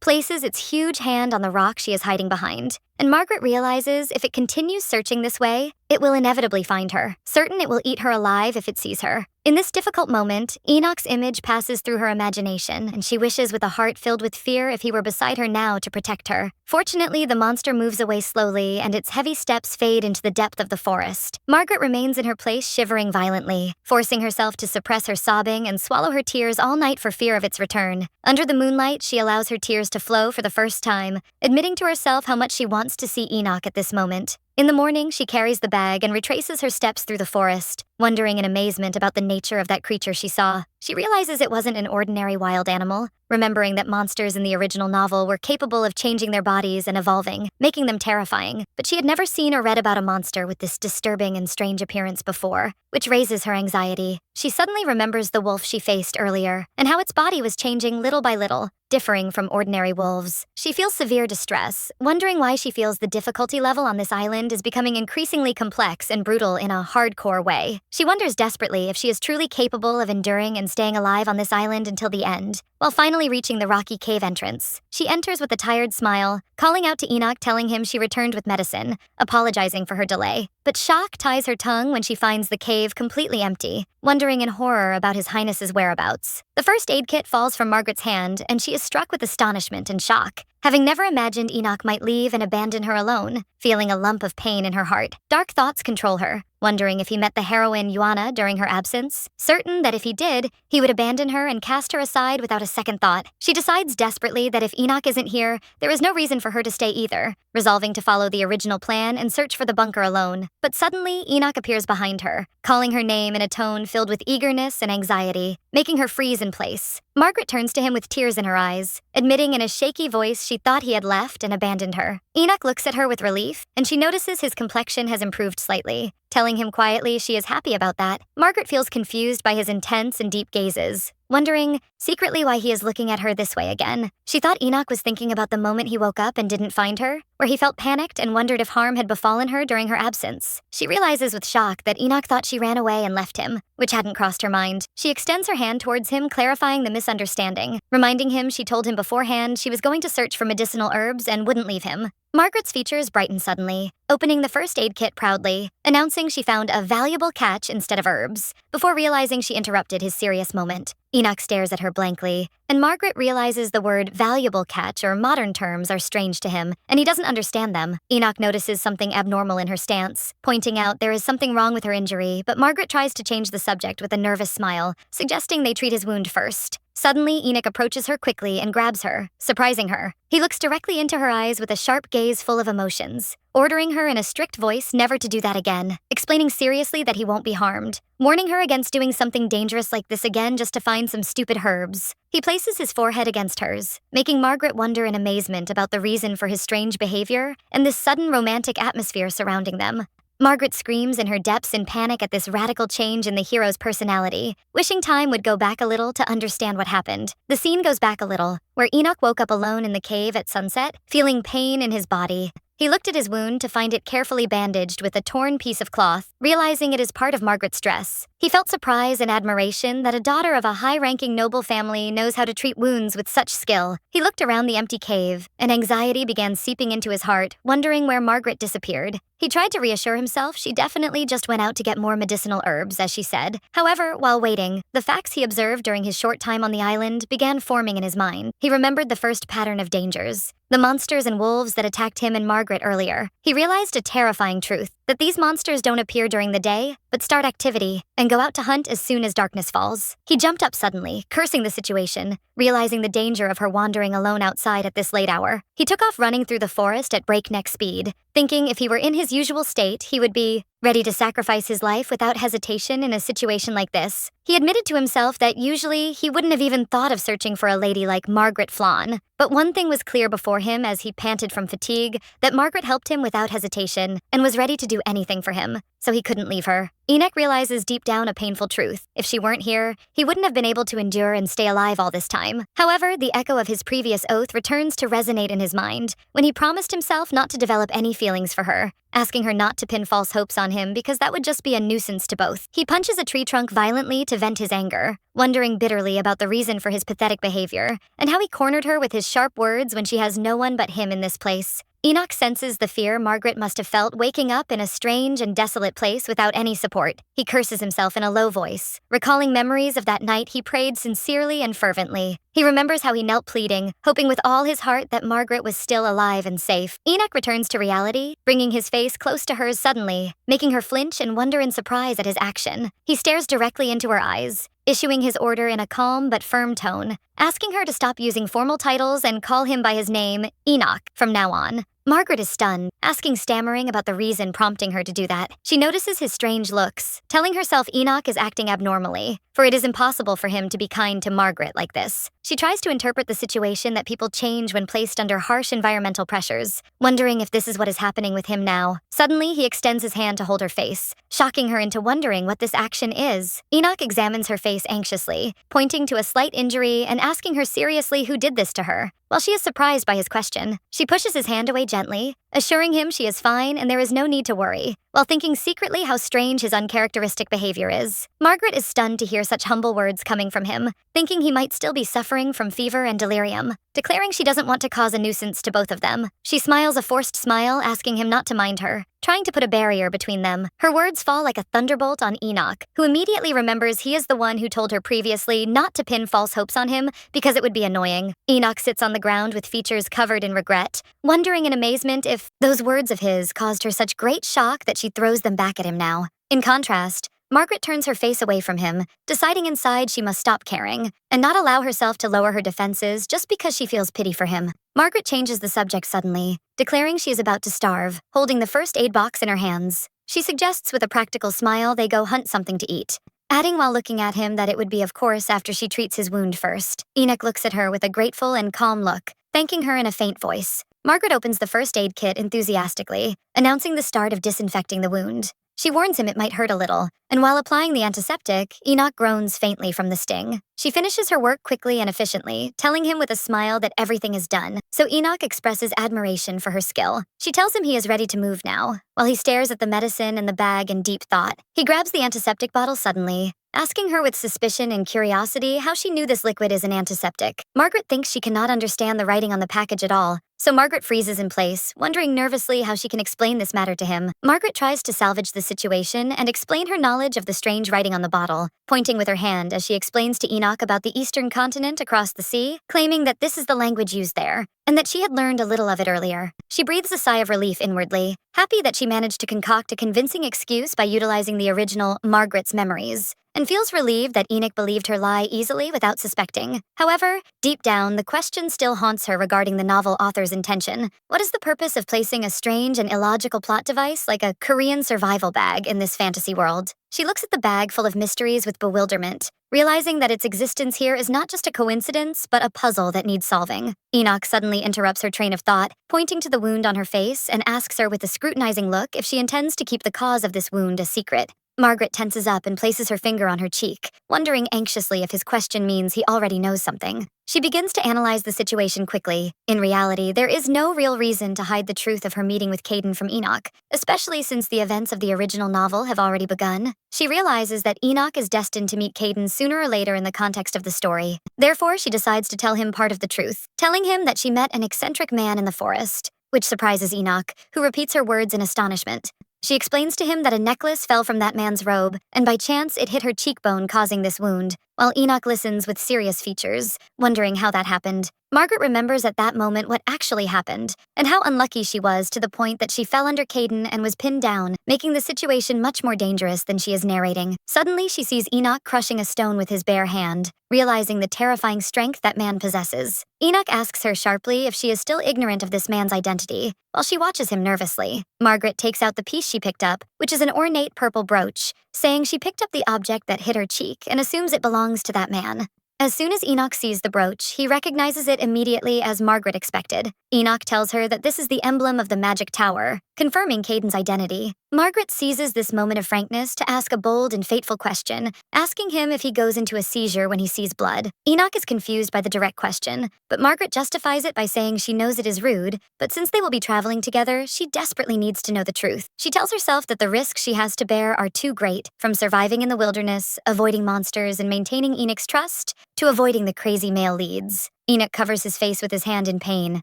places its huge hand on the rock she is hiding behind, and Margaret realizes if it continues searching this way, it will inevitably find her, certain it will eat her alive if it sees her. In this difficult moment, Enoch's image passes through her imagination, and she wishes with a heart filled with fear if he were beside her now to protect her. Fortunately, the monster moves away slowly, and its heavy steps fade into the depth of the forest. Margaret remains in her place, shivering violently, forcing herself to suppress her sobbing and swallow her tears all night for fear of its return. Under the moonlight, she allows her tears to flow for the first time, admitting to herself how much she wants to see Enoch at this moment. In the morning, she carries the bag and retraces her steps through the forest, wondering in amazement about the nature of that creature she saw. She realizes it wasn't an ordinary wild animal, remembering that monsters in the original novel were capable of changing their bodies and evolving, making them terrifying. But she had never seen or read about a monster with this disturbing and strange appearance before, which raises her anxiety. She suddenly remembers the wolf she faced earlier, and how its body was changing little by little, differing from ordinary wolves. She feels severe distress, wondering why she feels the difficulty level on this island is becoming increasingly complex and brutal in a hardcore way. She wonders desperately if she is truly capable of enduring and staying alive on this island until the end. While finally reaching the rocky cave entrance, she enters with a tired smile, calling out to Enoch, telling him she returned with medicine, apologizing for her delay. But shock ties her tongue when she finds the cave completely empty, wondering in horror about His Highness's whereabouts. The first aid kit falls from Margaret's hand, and she is struck with astonishment and shock, having never imagined Enoch might leave and abandon her alone. Feeling a lump of pain in her heart, dark thoughts control her, wondering if he met the heroine Yuana during her absence. Certain that if he did, he would abandon her and cast her aside without a second thought. She decides desperately that if Enoch isn't here, there is no reason for her to stay either, resolving to follow the original plan and search for the bunker alone. But suddenly, Enoch appears behind her, calling her name in a tone filled with eagerness and anxiety, making her freeze in place. Margaret turns to him with tears in her eyes, admitting in a shaky voice she thought he had left and abandoned her. Enoch looks at her with relief, and she notices his complexion has improved slightly. Telling him quietly she is happy about that, Margaret feels confused by his intense and deep gazes, wondering secretly why he is looking at her this way again. She thought Enoch was thinking about the moment he woke up and didn't find her, where he felt panicked and wondered if harm had befallen her during her absence. She realizes with shock that Enoch thought she ran away and left him, which hadn't crossed her mind. She extends her hand towards him, clarifying the misunderstanding, reminding him she told him beforehand she was going to search for medicinal herbs and wouldn't leave him. Margaret's features brighten suddenly, opening the first aid kit proudly, announcing she found a valuable catch instead of herbs, before realizing she interrupted his serious moment. Enoch stares at her blankly, and Margaret realizes the word valuable catch or modern terms are strange to him, and he doesn't understand them. Enoch notices something abnormal in her stance, pointing out there is something wrong with her injury, but Margaret tries to change the subject with a nervous smile, suggesting they treat his wound first. Suddenly, Enoch approaches her quickly and grabs her, surprising her. He looks directly into her eyes with a sharp gaze full of emotions, ordering her in a strict voice never to do that again, explaining seriously that he won't be harmed, warning her against doing something dangerous like this again just to find some stupid herbs. He places his forehead against hers, making Margaret wonder in amazement about the reason for his strange behavior and this sudden romantic atmosphere surrounding them. Margaret screams in her depths in panic at this radical change in the hero's personality, wishing time would go back a little to understand what happened. The scene goes back a little, where Enoch woke up alone in the cave at sunset, feeling pain in his body. He looked at his wound to find it carefully bandaged with a torn piece of cloth, realizing it is part of Margaret's dress. He felt surprise and admiration that a daughter of a high-ranking noble family knows how to treat wounds with such skill. He looked around the empty cave, and anxiety began seeping into his heart, wondering where Margaret disappeared. He tried to reassure himself she definitely just went out to get more medicinal herbs, as she said. However, while waiting, the facts he observed during his short time on the island began forming in his mind. He remembered the first pattern of dangers, the monsters and wolves that attacked him and Margaret earlier. He realized a terrifying truth, that these monsters don't appear during the day, but start activity and go out to hunt as soon as darkness falls. He jumped up suddenly, cursing the situation, realizing the danger of her wandering alone outside at this late hour. He took off running through the forest at breakneck speed, thinking if he were in his usual state, he would be ready to sacrifice his life without hesitation in a situation like this. He admitted to himself that usually he wouldn't have even thought of searching for a lady like Margaret Flawn. But one thing was clear before him as he panted from fatigue, that Margaret helped him without hesitation and was ready to do anything for him, so he couldn't leave her. Enoch realizes deep down a painful truth. If she weren't here, he wouldn't have been able to endure and stay alive all this time. However, the echo of his previous oath returns to resonate in his mind when he promised himself not to develop any feelings for her, asking her not to pin false hopes on him because that would just be a nuisance to both. He punches a tree trunk violently to vent his anger, wondering bitterly about the reason for his pathetic behavior and how he cornered her with his sharp words when she has no one but him in this place. Enoch senses the fear Margaret must have felt waking up in a strange and desolate place without any support. He curses himself in a low voice, recalling memories of that night he prayed sincerely and fervently. He remembers how he knelt pleading, hoping with all his heart that Margaret was still alive and safe. Enoch returns to reality, bringing his face close to hers suddenly, making her flinch and wonder in surprise at his action. He stares directly into her eyes, issuing his order in a calm but firm tone, asking her to stop using formal titles and call him by his name, Enoch, from now on. Margaret is stunned, asking stammering about the reason prompting her to do that. She notices his strange looks, telling herself Enoch is acting abnormally, for it is impossible for him to be kind to Margaret like this. She tries to interpret the situation that people change when placed under harsh environmental pressures, wondering if this is what is happening with him now. Suddenly, he extends his hand to hold her face, shocking her into wondering what this action is. Enoch examines her face anxiously, pointing to a slight injury and asking her seriously who did this to her. While she is surprised by his question, she pushes his hand away gently, assuring him she is fine and there is no need to worry, while thinking secretly how strange his uncharacteristic behavior is. Margaret is stunned to hear such humble words coming from him, thinking he might still be suffering from fever and delirium. Declaring she doesn't want to cause a nuisance to both of them, she smiles a forced smile, asking him not to mind her, trying to put a barrier between them. Her words fall like a thunderbolt on Enoch, who immediately remembers he is the one who told her previously not to pin false hopes on him because it would be annoying. Enoch sits on the ground with features covered in regret, wondering in amazement if those words of his caused her such great shock that she throws them back at him now. In contrast, Margaret turns her face away from him, deciding inside she must stop caring and not allow herself to lower her defenses just because she feels pity for him. Margaret changes the subject suddenly, declaring she is about to starve, holding the first aid box in her hands. She suggests with a practical smile they go hunt something to eat, adding while looking at him that it would be of course after she treats his wound first. Enoch looks at her with a grateful and calm look, thanking her in a faint voice. Margaret opens the first aid kit enthusiastically, announcing the start of disinfecting the wound. She warns him it might hurt a little, and while applying the antiseptic, Enoch groans faintly from the sting. She finishes her work quickly and efficiently, telling him with a smile that everything is done, so Enoch expresses admiration for her skill. She tells him he is ready to move now, while he stares at the medicine and the bag in deep thought. He grabs the antiseptic bottle suddenly, asking her with suspicion and curiosity how she knew this liquid is an antiseptic. Margaret thinks she cannot understand the writing on the package at all, so Margaret freezes in place, wondering nervously how she can explain this matter to him. Margaret tries to salvage the situation and explain her knowledge of the strange writing on the bottle, pointing with her hand as she explains to Enoch about the eastern continent across the sea, claiming that this is the language used there, and that she had learned a little of it earlier. She breathes a sigh of relief inwardly, happy that she managed to concoct a convincing excuse by utilizing the original Margaret's memories, and feels relieved that Enoch believed her lie easily without suspecting. However, deep down, the question still haunts her regarding the novel author's intention. What is the purpose of placing a strange and illogical plot device like a Korean survival bag in this fantasy world? She looks at the bag full of mysteries with bewilderment, realizing that its existence here is not just a coincidence, but a puzzle that needs solving. Enoch suddenly interrupts her train of thought, pointing to the wound on her face and asks her with a scrutinizing look if she intends to keep the cause of this wound a secret. Margaret tenses up and places her finger on her cheek, wondering anxiously if his question means he already knows something. She begins to analyze the situation quickly. In reality, there is no real reason to hide the truth of her meeting with Caden from Enoch, especially since the events of the original novel have already begun. She realizes that Enoch is destined to meet Caden sooner or later in the context of the story. Therefore, she decides to tell him part of the truth, telling him that she met an eccentric man in the forest, which surprises Enoch, who repeats her words in astonishment. She explains to him that a necklace fell from that man's robe, and by chance it hit her cheekbone, causing this wound, while Enoch listens with serious features, wondering how that happened. Margaret remembers at that moment what actually happened, and how unlucky she was to the point that she fell under Caden and was pinned down, making the situation much more dangerous than she is narrating. Suddenly, she sees Enoch crushing a stone with his bare hand, realizing the terrifying strength that man possesses. Enoch asks her sharply if she is still ignorant of this man's identity, while she watches him nervously. Margaret takes out the piece she picked up, which is an ornate purple brooch, saying she picked up the object that hit her cheek and assumes it belongs to that man. As soon as Enoch sees the brooch, he recognizes it immediately as Margaret expected. Enoch tells her that this is the emblem of the magic tower, confirming Caden's identity. Margaret seizes this moment of frankness to ask a bold and fateful question, asking him if he goes into a seizure when he sees blood. Enoch is confused by the direct question, but Margaret justifies it by saying she knows it is rude, but since they will be traveling together, she desperately needs to know the truth. She tells herself that the risks she has to bear are too great, from surviving in the wilderness, avoiding monsters, and maintaining Enoch's trust, to avoiding the crazy male leads. Enoch covers his face with his hand in pain,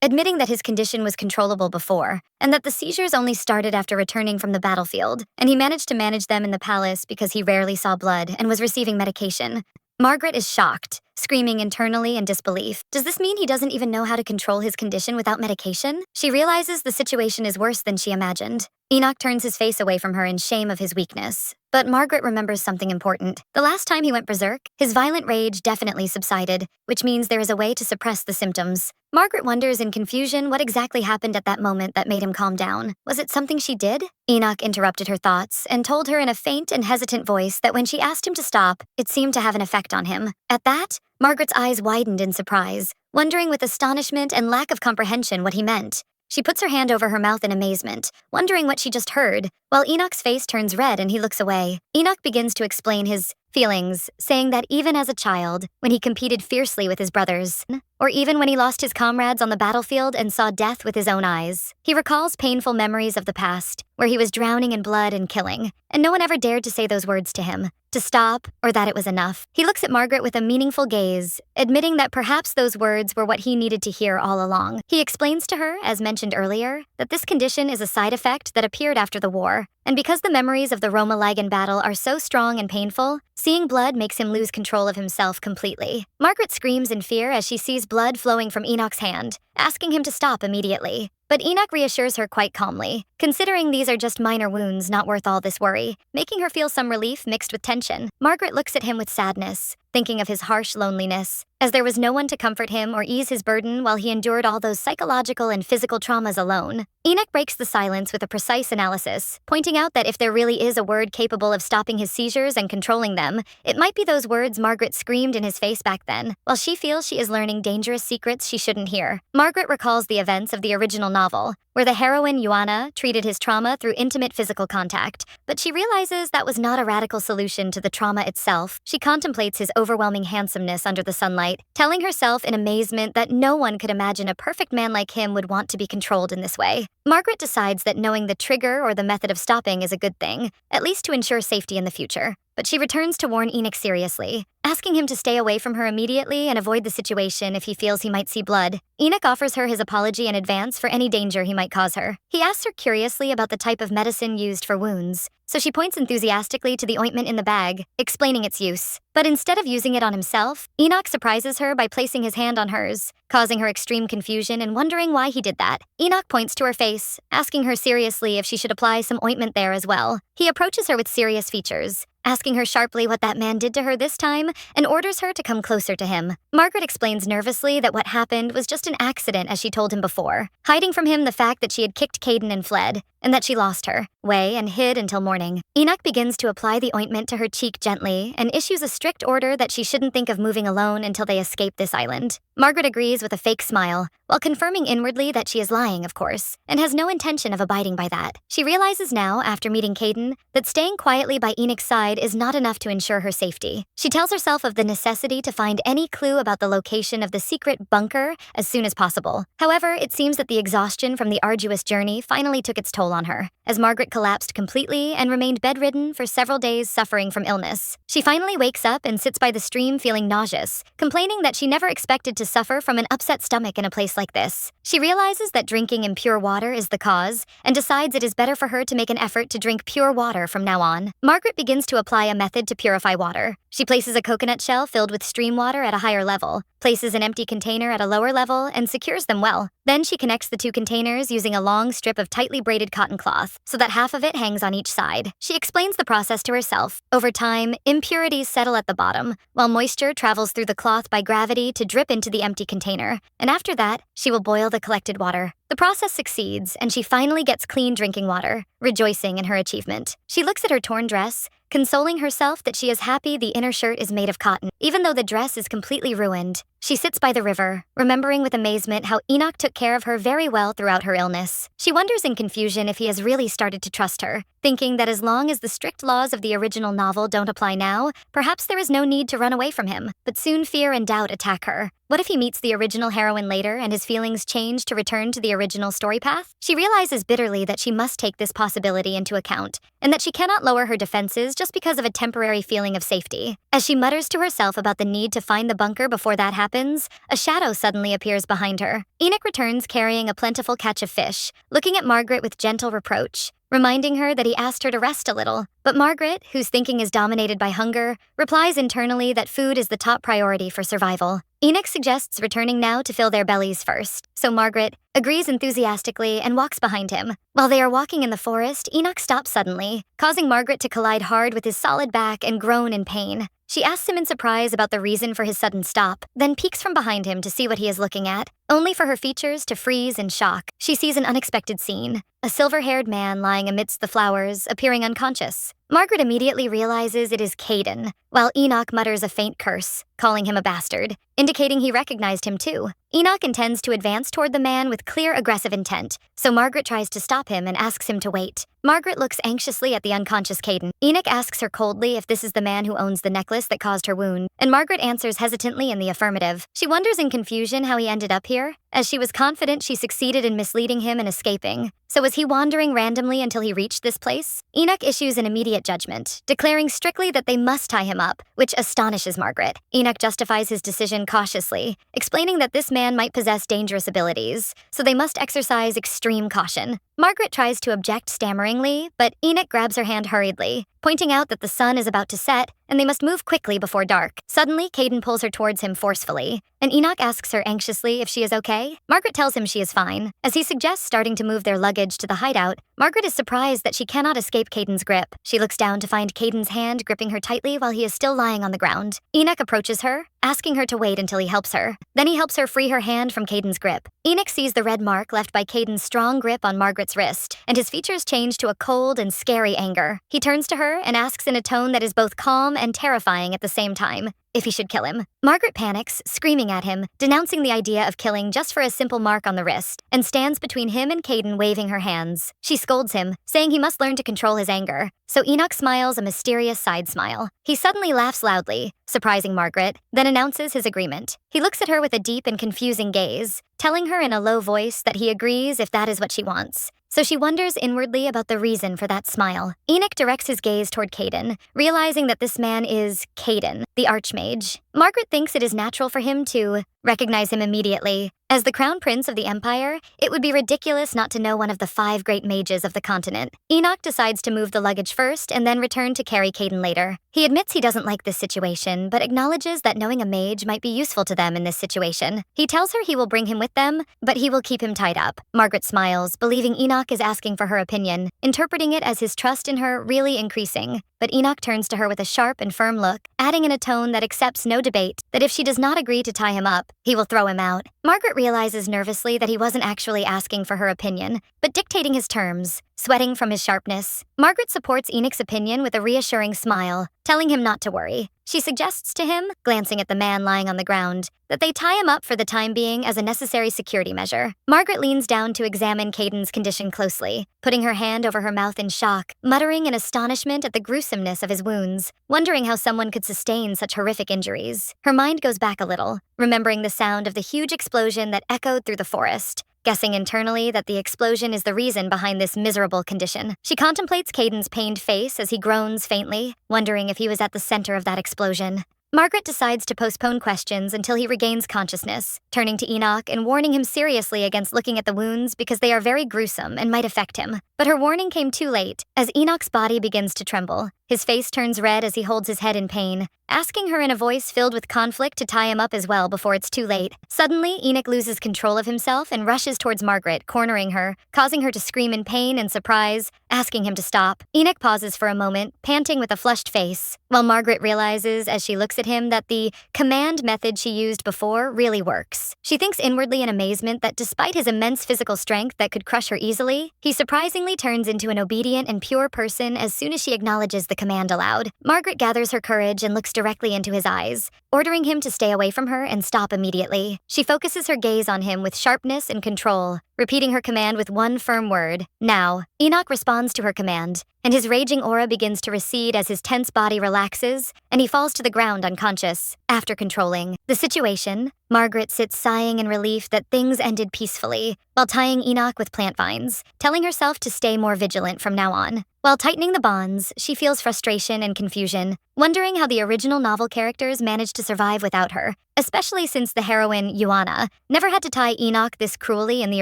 admitting that his condition was controllable before, and that the seizures only started after returning from the battlefield, and he managed to manage them in the palace because he rarely saw blood and was receiving medication. Margaret is shocked, screaming internally in disbelief. Does this mean he doesn't even know how to control his condition without medication? She realizes the situation is worse than she imagined. Enoch turns his face away from her in shame of his weakness. But Margaret remembers something important. The last time he went berserk, his violent rage definitely subsided, which means there is a way to suppress the symptoms. Margaret wonders in confusion what exactly happened at that moment that made him calm down. Was it something she did? Enoch interrupted her thoughts and told her in a faint and hesitant voice that when she asked him to stop, it seemed to have an effect on him. At that, Margaret's eyes widened in surprise, wondering with astonishment and lack of comprehension what he meant. She puts her hand over her mouth in amazement, wondering what she just heard, while Enoch's face turns red and he looks away. Enoch begins to explain his feelings, saying that even as a child, when he competed fiercely with his brothers, or even when he lost his comrades on the battlefield and saw death with his own eyes, he recalls painful memories of the past, where he was drowning in blood and killing, and no one ever dared to say those words to him, to stop, or that it was enough. He looks at Margaret with a meaningful gaze, admitting that perhaps those words were what he needed to hear all along. He explains to her, as mentioned earlier, that this condition is a side effect that appeared after the war, and because the memories of the Roma-Lagan battle are so strong and painful, seeing blood makes him lose control of himself completely. Margaret screams in fear as she sees blood flowing from Enoch's hand, asking him to stop immediately. But Enoch reassures her quite calmly, considering these are just minor wounds not worth all this worry, making her feel some relief mixed with tension. Margaret looks at him with sadness, thinking of his harsh loneliness, as there was no one to comfort him or ease his burden while he endured all those psychological and physical traumas alone. Enoch breaks the silence with a precise analysis, pointing out that if there really is a word capable of stopping his seizures and controlling them, it might be those words Margaret screamed in his face back then, while she feels she is learning dangerous secrets she shouldn't hear. Margaret recalls the events of the original novel, where the heroine Joanna treated his trauma through intimate physical contact, but she realizes that was not a radical solution to the trauma itself. She contemplates his overwhelming handsomeness under the sunlight, telling herself in amazement that no one could imagine a perfect man like him would want to be controlled in this way. Margaret decides that knowing the trigger or the method of stopping is a good thing, at least to ensure safety in the future. But she returns to warn Enoch seriously, asking him to stay away from her immediately and avoid the situation if he feels he might see blood. Enoch offers her his apology in advance for any danger he might cause her. He asks her curiously about the type of medicine used for wounds, so she points enthusiastically to the ointment in the bag, explaining its use. But instead of using it on himself, Enoch surprises her by placing his hand on hers, causing her extreme confusion and wondering why he did that. Enoch points to her face, asking her seriously if she should apply some ointment there as well. He approaches her with serious features, asking her sharply what that man did to her this time, and orders her to come closer to him. Margaret explains nervously that what happened was just an accident as she told him before, hiding from him the fact that she had kicked Caden and fled, and that she lost her way and hid until morning. Enoch begins to apply the ointment to her cheek gently and issues a strict order that she shouldn't think of moving alone until they escape this island. Margaret agrees with a fake smile, while confirming inwardly that she is lying, of course, and has no intention of abiding by that. She realizes now, after meeting Caden, that staying quietly by Enoch's side is not enough to ensure her safety. She tells herself of the necessity to find any clue about the location of the secret bunker as soon as possible. However, it seems that the exhaustion from the arduous journey finally took its toll on her, as Margaret collapsed completely and remained bedridden for several days suffering from illness. She finally wakes up and sits by the stream feeling nauseous, complaining that she never expected to suffer from an upset stomach in a place like this. She realizes that drinking impure water is the cause, and decides it is better for her to make an effort to drink pure water from now on. Margaret begins to apply a method to purify water. She places a coconut shell filled with stream water at a higher level, places an empty container at a lower level, and secures them well. Then she connects the two containers using a long strip of tightly braided cotton cloth, so that half of it hangs on each side. She explains the process to herself. Over time, impurities settle at the bottom, while moisture travels through the cloth by gravity to drip into the empty container, and after that, she will boil the collected water. The process succeeds, and she finally gets clean drinking water, rejoicing in her achievement. She looks at her torn dress, consoling herself that she is happy the inner shirt is made of cotton, even though the dress is completely ruined. She sits by the river, remembering with amazement how Enoch took care of her very well throughout her illness. She wonders in confusion if he has really started to trust her, thinking that as long as the strict laws of the original novel don't apply now, perhaps there is no need to run away from him. But soon fear and doubt attack her. What if he meets the original heroine later and his feelings change to return to the original story path? She realizes bitterly that she must take this possibility into account, and that she cannot lower her defenses just because of a temporary feeling of safety. As she mutters to herself about the need to find the bunker before that happens, a shadow suddenly appears behind her. Enoch returns carrying a plentiful catch of fish, looking at Margaret with gentle reproach, reminding her that he asked her to rest a little. But Margaret, whose thinking is dominated by hunger, replies internally that food is the top priority for survival. Enoch suggests returning now to fill their bellies first, so Margaret agrees enthusiastically and walks behind him. While they are walking in the forest, Enoch stops suddenly, causing Margaret to collide hard with his solid back and groan in pain. She asks him in surprise about the reason for his sudden stop, then peeks from behind him to see what he is looking at, only for her features to freeze in shock. She sees an unexpected scene, a silver-haired man lying amidst the flowers, appearing unconscious. Margaret immediately realizes it is Caden, while Enoch mutters a faint curse, calling him a bastard, indicating he recognized him too. Enoch intends to advance toward the man with clear aggressive intent, so Margaret tries to stop him and asks him to wait. Margaret looks anxiously at the unconscious Caden. Enoch asks her coldly if this is the man who owns the necklace that caused her wound, and Margaret answers hesitantly in the affirmative. She wonders in confusion how he ended up here, as she was confident she succeeded in misleading him and escaping. So was he wandering randomly until he reached this place? Enoch issues an immediate judgment, declaring strictly that they must tie him up, which astonishes Margaret. Enoch justifies his decision cautiously, explaining that this man might possess dangerous abilities, so they must exercise extreme caution. Margaret tries to object stammeringly, but Enoch grabs her hand hurriedly, pointing out that the sun is about to set and they must move quickly before dark. Suddenly, Caden pulls her towards him forcefully, and Enoch asks her anxiously if she is okay. Margaret tells him she is fine. As he suggests starting to move their luggage to the hideout, Margaret is surprised that she cannot escape Caden's grip. She looks down to find Caden's hand gripping her tightly while he is still lying on the ground. Enoch approaches her, asking her to wait until he helps her. Then he helps her free her hand from Caden's grip. Enoch sees the red mark left by Caden's strong grip on Margaret's wrist, and his features change to a cold and scary anger. He turns to her and asks in a tone that is both calm and terrifying at the same time if he should kill him. Margaret panics, screaming at him, denouncing the idea of killing just for a simple mark on the wrist, and stands between him and Caden waving her hands. She scolds him, saying he must learn to control his anger. So Enoch smiles a mysterious side smile. He suddenly laughs loudly, surprising Margaret, then announces his agreement. He looks at her with a deep and confusing gaze, telling her in a low voice that he agrees if that is what she wants. So she wonders inwardly about the reason for that smile. Enoch directs his gaze toward Caden, realizing that this man is Caden, the Archmage. Margaret thinks it is natural for him to recognize him immediately. As the crown prince of the empire, it would be ridiculous not to know one of the 5 great mages of the continent. Enoch decides to move the luggage first and then return to carry Caden later. He admits he doesn't like this situation, but acknowledges that knowing a mage might be useful to them in this situation. He tells her he will bring him with them, but he will keep him tied up. Margaret smiles, believing Enoch is asking for her opinion, interpreting it as his trust in her really increasing. but Enoch turns to her with a sharp and firm look, adding in a tone that accepts no debate that if she does not agree to tie him up, he will throw him out. Margaret realizes nervously that he wasn't actually asking for her opinion, but dictating his terms, sweating from his sharpness. Margaret supports Enoch's opinion with a reassuring smile, telling him not to worry. She suggests to him, glancing at the man lying on the ground, that they tie him up for the time being as a necessary security measure. Margaret leans down to examine Caden's condition closely, putting her hand over her mouth in shock, muttering in astonishment at the gruesomeness of his wounds, wondering how someone could sustain such horrific injuries. Her mind goes back a little, remembering the sound of the huge explosion that echoed through the forest. Guessing internally that the explosion is the reason behind this miserable condition. She contemplates Caden's pained face as he groans faintly, wondering if he was at the center of that explosion. Margaret decides to postpone questions until he regains consciousness, turning to Enoch and warning him seriously against looking at the wounds because they are very gruesome and might affect him. But her warning came too late, as Enoch's body begins to tremble. His face turns red as he holds his head in pain, asking her in a voice filled with conflict to tie him up as well before it's too late. Suddenly, Enoch loses control of himself and rushes towards Margaret, cornering her, causing her to scream in pain and surprise, asking him to stop. Enoch pauses for a moment, panting with a flushed face, while Margaret realizes as she looks at him that the command method she used before really works. She thinks inwardly in amazement that despite his immense physical strength that could crush her easily, he surprisingly turns into an obedient and pure person as soon as she acknowledges the command aloud. Margaret gathers her courage and looks directly into his eyes, ordering him to stay away from her and stop immediately. She focuses her gaze on him with sharpness and control, repeating her command with one firm word, now. Enoch responds to her command, and his raging aura begins to recede as his tense body relaxes, and he falls to the ground unconscious. After controlling the situation, Margaret sits sighing in relief that things ended peacefully, while tying Enoch with plant vines, telling herself to stay more vigilant from now on. While tightening the bonds, she feels frustration and confusion, wondering how the original novel characters managed to survive without her, especially since the heroine, Joanna, never had to tie Enoch this cruelly in the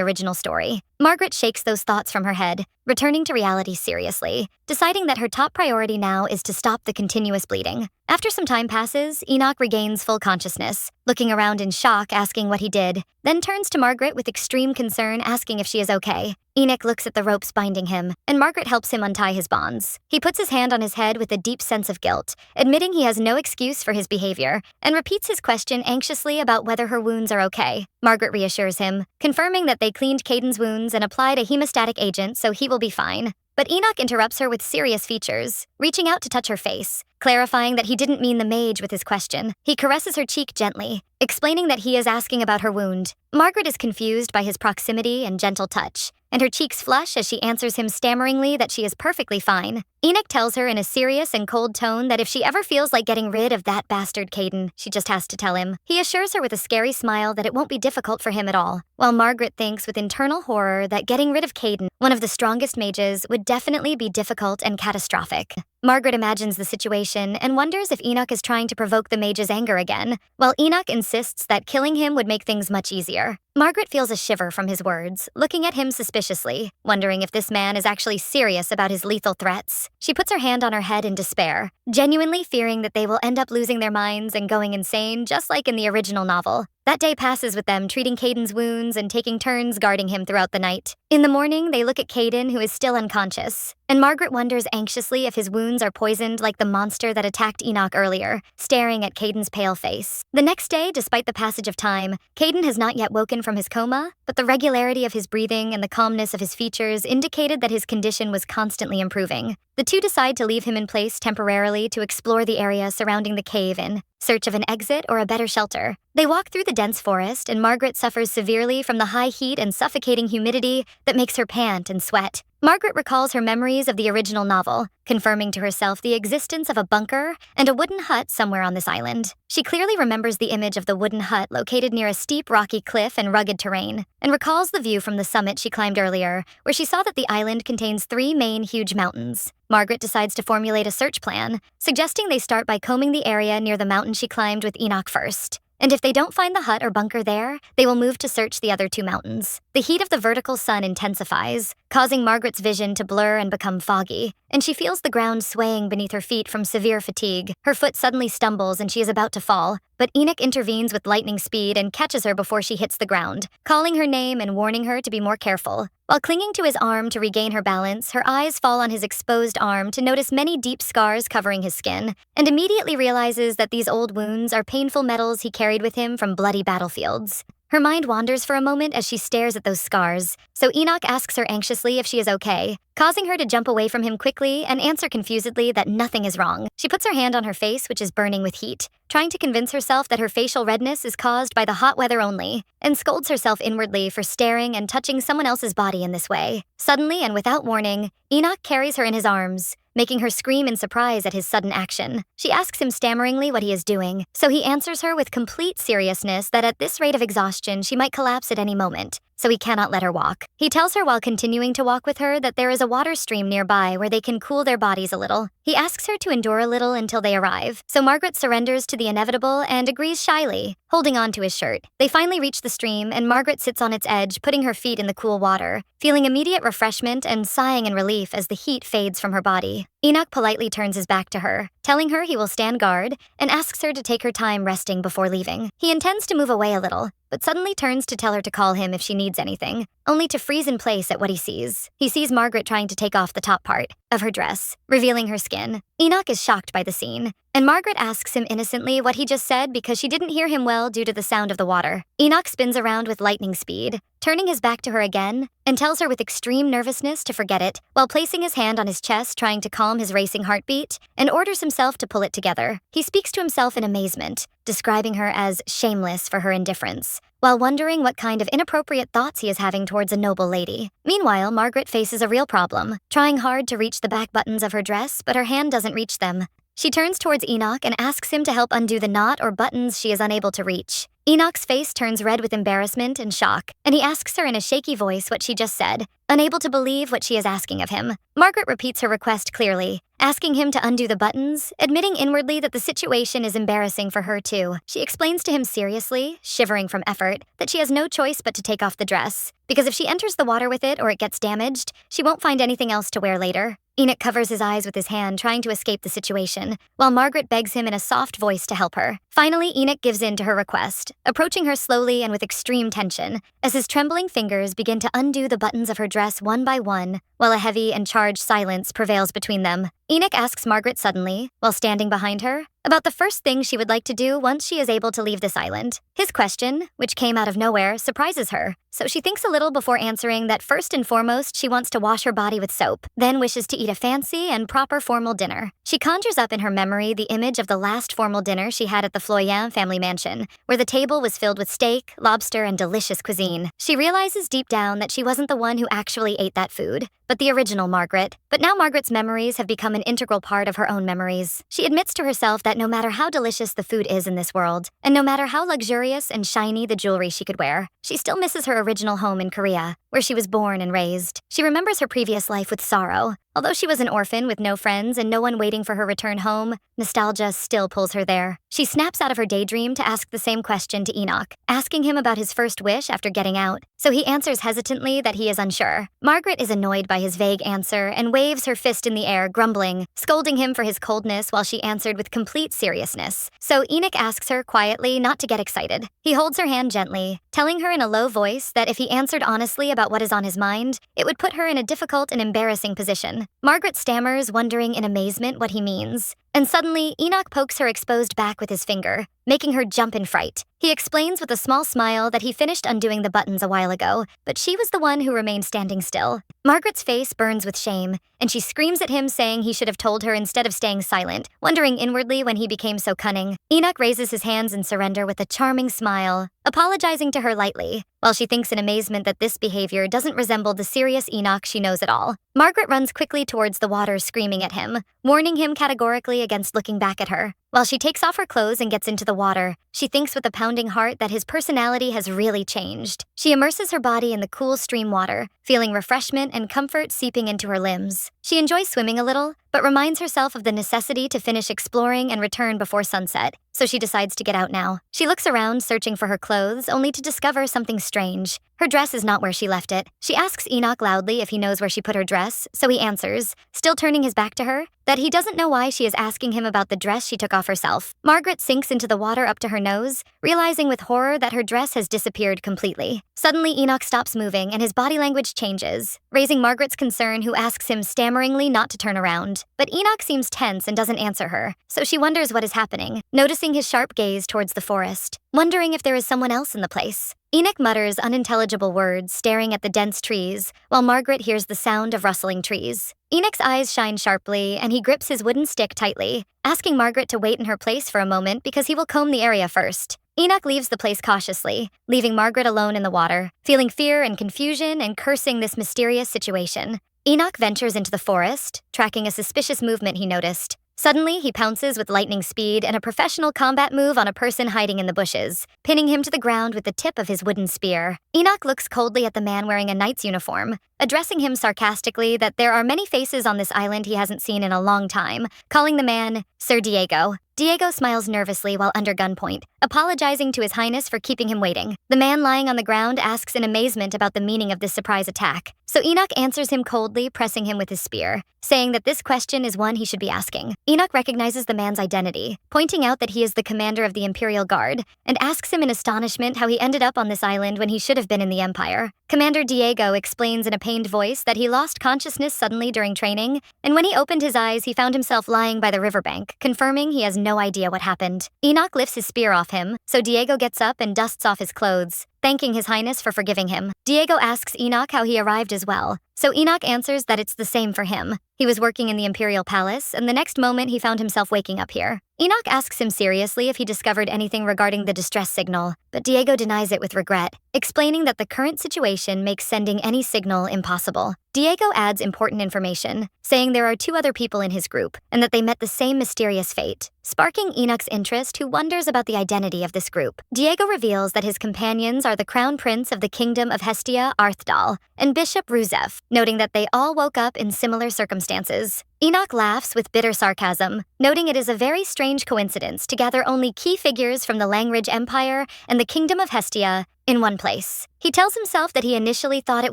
original story. Margaret shakes those thoughts from her head, returning to reality seriously, deciding that her top priority now is to stop the continuous bleeding. After some time passes, Enoch regains full consciousness, looking around in shock, asking what he did, then turns to Margaret with extreme concern, asking if she is okay. Enoch looks at the ropes binding him, and Margaret helps him untie his bonds. He puts his hand on his head with a deep sense of guilt, admitting he has no excuse for his behavior, and repeats his question anxiously about whether her wounds are okay. Margaret reassures him, confirming that they cleaned Caden's wounds and applied a hemostatic agent so he will be fine. But Enoch interrupts her with serious features, reaching out to touch her face, clarifying that he didn't mean the mage with his question. He caresses her cheek gently, explaining that he is asking about her wound. Margaret is confused by his proximity and gentle touch, and her cheeks flush as she answers him stammeringly that she is perfectly fine. Enoch tells her in a serious and cold tone that if she ever feels like getting rid of that bastard Caden, she just has to tell him. He assures her with a scary smile that it won't be difficult for him at all, while Margaret thinks with internal horror that getting rid of Caden, one of the strongest mages, would definitely be difficult and catastrophic. Margaret imagines the situation and wonders if Enoch is trying to provoke the mage's anger again, while Enoch insists that killing him would make things much easier. Margaret feels a shiver from his words, looking at him suspiciously, wondering if this man is actually serious about his lethal threats. She puts her hand on her head in despair, genuinely fearing that they will end up losing their minds and going insane, just like in the original novel. That day passes with them treating Caden's wounds and taking turns guarding him throughout the night. In the morning, they look at Caden, who is still unconscious, and Margaret wonders anxiously if his wounds are poisoned like the monster that attacked Enoch earlier, staring at Caden's pale face. The next day, despite the passage of time, Caden has not yet woken from his coma, but the regularity of his breathing and the calmness of his features indicated that his condition was constantly improving. The two decide to leave him in place temporarily to explore the area surrounding the cave in search of an exit or a better shelter. They walk through the dense forest, and Margaret suffers severely from the high heat and suffocating humidity that makes her pant and sweat. Margaret recalls her memories of the original novel, confirming to herself the existence of a bunker and a wooden hut somewhere on this island. She clearly remembers the image of the wooden hut located near a steep rocky cliff and rugged terrain, and recalls the view from the summit she climbed earlier, where she saw that the island contains 3 main huge mountains. Margaret decides to formulate a search plan, suggesting they start by combing the area near the mountain she climbed with Enoch first. And if they don't find the hut or bunker there, they will move to search the other 2 mountains. The heat of the vertical sun intensifies, causing Margaret's vision to blur and become foggy, and she feels the ground swaying beneath her feet from severe fatigue. Her foot suddenly stumbles and she is about to fall, but Enoch intervenes with lightning speed and catches her before she hits the ground, calling her name and warning her to be more careful. While clinging to his arm to regain her balance, her eyes fall on his exposed arm to notice many deep scars covering his skin, and immediately realizes that these old wounds are painful medals he carried with him from bloody battlefields. Her mind wanders for a moment as she stares at those scars, so Enoch asks her anxiously if she is okay, causing her to jump away from him quickly and answer confusedly that nothing is wrong. She puts her hand on her face, which is burning with heat, trying to convince herself that her facial redness is caused by the hot weather only, and scolds herself inwardly for staring and touching someone else's body in this way. Suddenly and without warning, Enoch carries her in his arms, making her scream in surprise at his sudden action. She asks him stammeringly what he is doing, so he answers her with complete seriousness that at this rate of exhaustion she might collapse at any moment, so he cannot let her walk. He tells her while continuing to walk with her that there is a water stream nearby where they can cool their bodies a little. He asks her to endure a little until they arrive, so Margaret surrenders to the inevitable and agrees shyly, holding on to his shirt. They finally reach the stream, and Margaret sits on its edge, putting her feet in the cool water, feeling immediate refreshment and sighing in relief as the heat fades from her body. Enoch politely turns his back to her, telling her he will stand guard, and asks her to take her time resting before leaving. He intends to move away a little, but suddenly turns to tell her to call him if she needs anything, only to freeze in place at what he sees. He sees Margaret trying to take off the top part of her dress, revealing her skin. Enoch is shocked by the scene, and Margaret asks him innocently what he just said because she didn't hear him well due to the sound of the water. Enoch spins around with lightning speed, turning his back to her again, and tells her with extreme nervousness to forget it, while placing his hand on his chest trying to calm his racing heartbeat, and orders himself to pull it together. He speaks to himself in amazement, describing her as shameless for her indifference, while wondering what kind of inappropriate thoughts he is having towards a noble lady. Meanwhile, Margaret faces a real problem, trying hard to reach the back buttons of her dress, but her hand doesn't reach them. She turns towards Enoch and asks him to help undo the knot or buttons she is unable to reach. Enoch's face turns red with embarrassment and shock, and he asks her in a shaky voice what she just said, unable to believe what she is asking of him. Margaret repeats her request clearly, asking him to undo the buttons, admitting inwardly that the situation is embarrassing for her too. She explains to him seriously, shivering from effort, that she has no choice but to take off the dress, because if she enters the water with it or it gets damaged, she won't find anything else to wear later. Enoch covers his eyes with his hand, trying to escape the situation, while Margaret begs him in a soft voice to help her. Finally, Enoch gives in to her request, approaching her slowly and with extreme tension, as his trembling fingers begin to undo the buttons of her dress one by one, while a heavy and charged silence prevails between them. Enoch asks Margaret suddenly, while standing behind her, about the first thing she would like to do once she is able to leave this island. His question, which came out of nowhere, surprises her, so she thinks a little before answering that first and foremost she wants to wash her body with soap, then wishes to eat a fancy and proper formal dinner. She conjures up in her memory the image of the last formal dinner she had at the Floyen family mansion, where the table was filled with steak, lobster, and delicious cuisine. She realizes deep down that she wasn't the one who actually ate that food, but the original Margaret. But now Margaret's memories have become an integral part of her own memories. She admits to herself that no matter how delicious the food is in this world, and no matter how luxurious and shiny the jewelry she could wear, she still misses her original home in Korea, where she was born and raised. She remembers her previous life with sorrow. Although she was an orphan with no friends and no one waiting for her return home, nostalgia still pulls her there. She snaps out of her daydream to ask the same question to Enoch, asking him about his first wish after getting out, so he answers hesitantly that he is unsure. Margaret is annoyed by his vague answer and waves her fist in the air, grumbling, scolding him for his coldness while she answered with complete seriousness. So Enoch asks her quietly not to get excited. He holds her hand gently, telling her in a low voice that if he answered honestly about what is on his mind, it would put her in a difficult and embarrassing position. Margaret stammers, wondering in amazement what he means. And suddenly, Enoch pokes her exposed back with his finger, making her jump in fright. He explains with a small smile that he finished undoing the buttons a while ago, but she was the one who remained standing still. Margaret's face burns with shame, and she screams at him saying he should have told her instead of staying silent, wondering inwardly when he became so cunning. Enoch raises his hands in surrender with a charming smile, apologizing to her lightly, while she thinks in amazement that this behavior doesn't resemble the serious Enoch she knows at all. Margaret runs quickly towards the water, screaming at him, warning him categorically against looking back at her. While she takes off her clothes and gets into the water, she thinks with a pounding heart that his personality has really changed. She immerses her body in the cool stream water, feeling refreshment and comfort seeping into her limbs. She enjoys swimming a little, but reminds herself of the necessity to finish exploring and return before sunset. so she decides to get out now. She looks around, searching for her clothes, only to discover something strange. Her dress is not where she left it. She asks Enoch loudly if he knows where she put her dress, so he answers, still turning his back to her, that he doesn't know why she is asking him about the dress she took off herself. Margaret sinks into the water up to her nose, realizing with horror that her dress has disappeared completely. Suddenly, Enoch stops moving and his body language changes, raising Margaret's concern, who asks him stammeringly not to turn around. But Enoch seems tense and doesn't answer her, so she wonders what is happening, noticing his sharp gaze towards the forest, wondering if there is someone else in the place. Enoch mutters unintelligible words, staring at the dense trees, while Margaret hears the sound of rustling trees. Enoch's eyes shine sharply, and he grips his wooden stick tightly, asking Margaret to wait in her place for a moment because he will comb the area first. Enoch leaves the place cautiously, leaving Margaret alone in the water, feeling fear and confusion and cursing this mysterious situation. Enoch ventures into the forest, tracking a suspicious movement he noticed. Suddenly, he pounces with lightning speed and a professional combat move on a person hiding in the bushes, pinning him to the ground with the tip of his wooden spear. Enoch looks coldly at the man wearing a knight's uniform, addressing him sarcastically that there are many faces on this island he hasn't seen in a long time, calling the man Sir Diego. Diego smiles nervously while under gunpoint, apologizing to His Highness for keeping him waiting. The man lying on the ground asks in amazement about the meaning of this surprise attack, so Enoch answers him coldly, pressing him with his spear, saying that this question is one he should be asking. Enoch recognizes the man's identity, pointing out that he is the commander of the Imperial Guard, and asks him in astonishment how he ended up on this island when he should have been in the Empire. Commander Diego explains in a pained voice that he lost consciousness suddenly during training, and when he opened his eyes, he found himself lying by the riverbank, confirming he has no idea what happened. Enoch lifts his spear off him, so Diego gets up and dusts off his clothes, thanking His Highness for forgiving him. Diego asks Enoch how he arrived as well, so Enoch answers that it's the same for him. He was working in the Imperial Palace, and the next moment he found himself waking up here. Enoch asks him seriously if he discovered anything regarding the distress signal, but Diego denies it with regret, explaining that the current situation makes sending any signal impossible. Diego adds important information, saying there are 2 other people in his group, and that they met the same mysterious fate, sparking Enoch's interest, who wonders about the identity of this group. Diego reveals that his companions are the Crown Prince of the Kingdom of Hestia, Arthdal, and Bishop Ruzef, noting that they all woke up in similar circumstances. Enoch laughs with bitter sarcasm, noting it is a very strange coincidence to gather only key figures from the Langridge Empire and the Kingdom of Hestia in one place. He tells himself that he initially thought it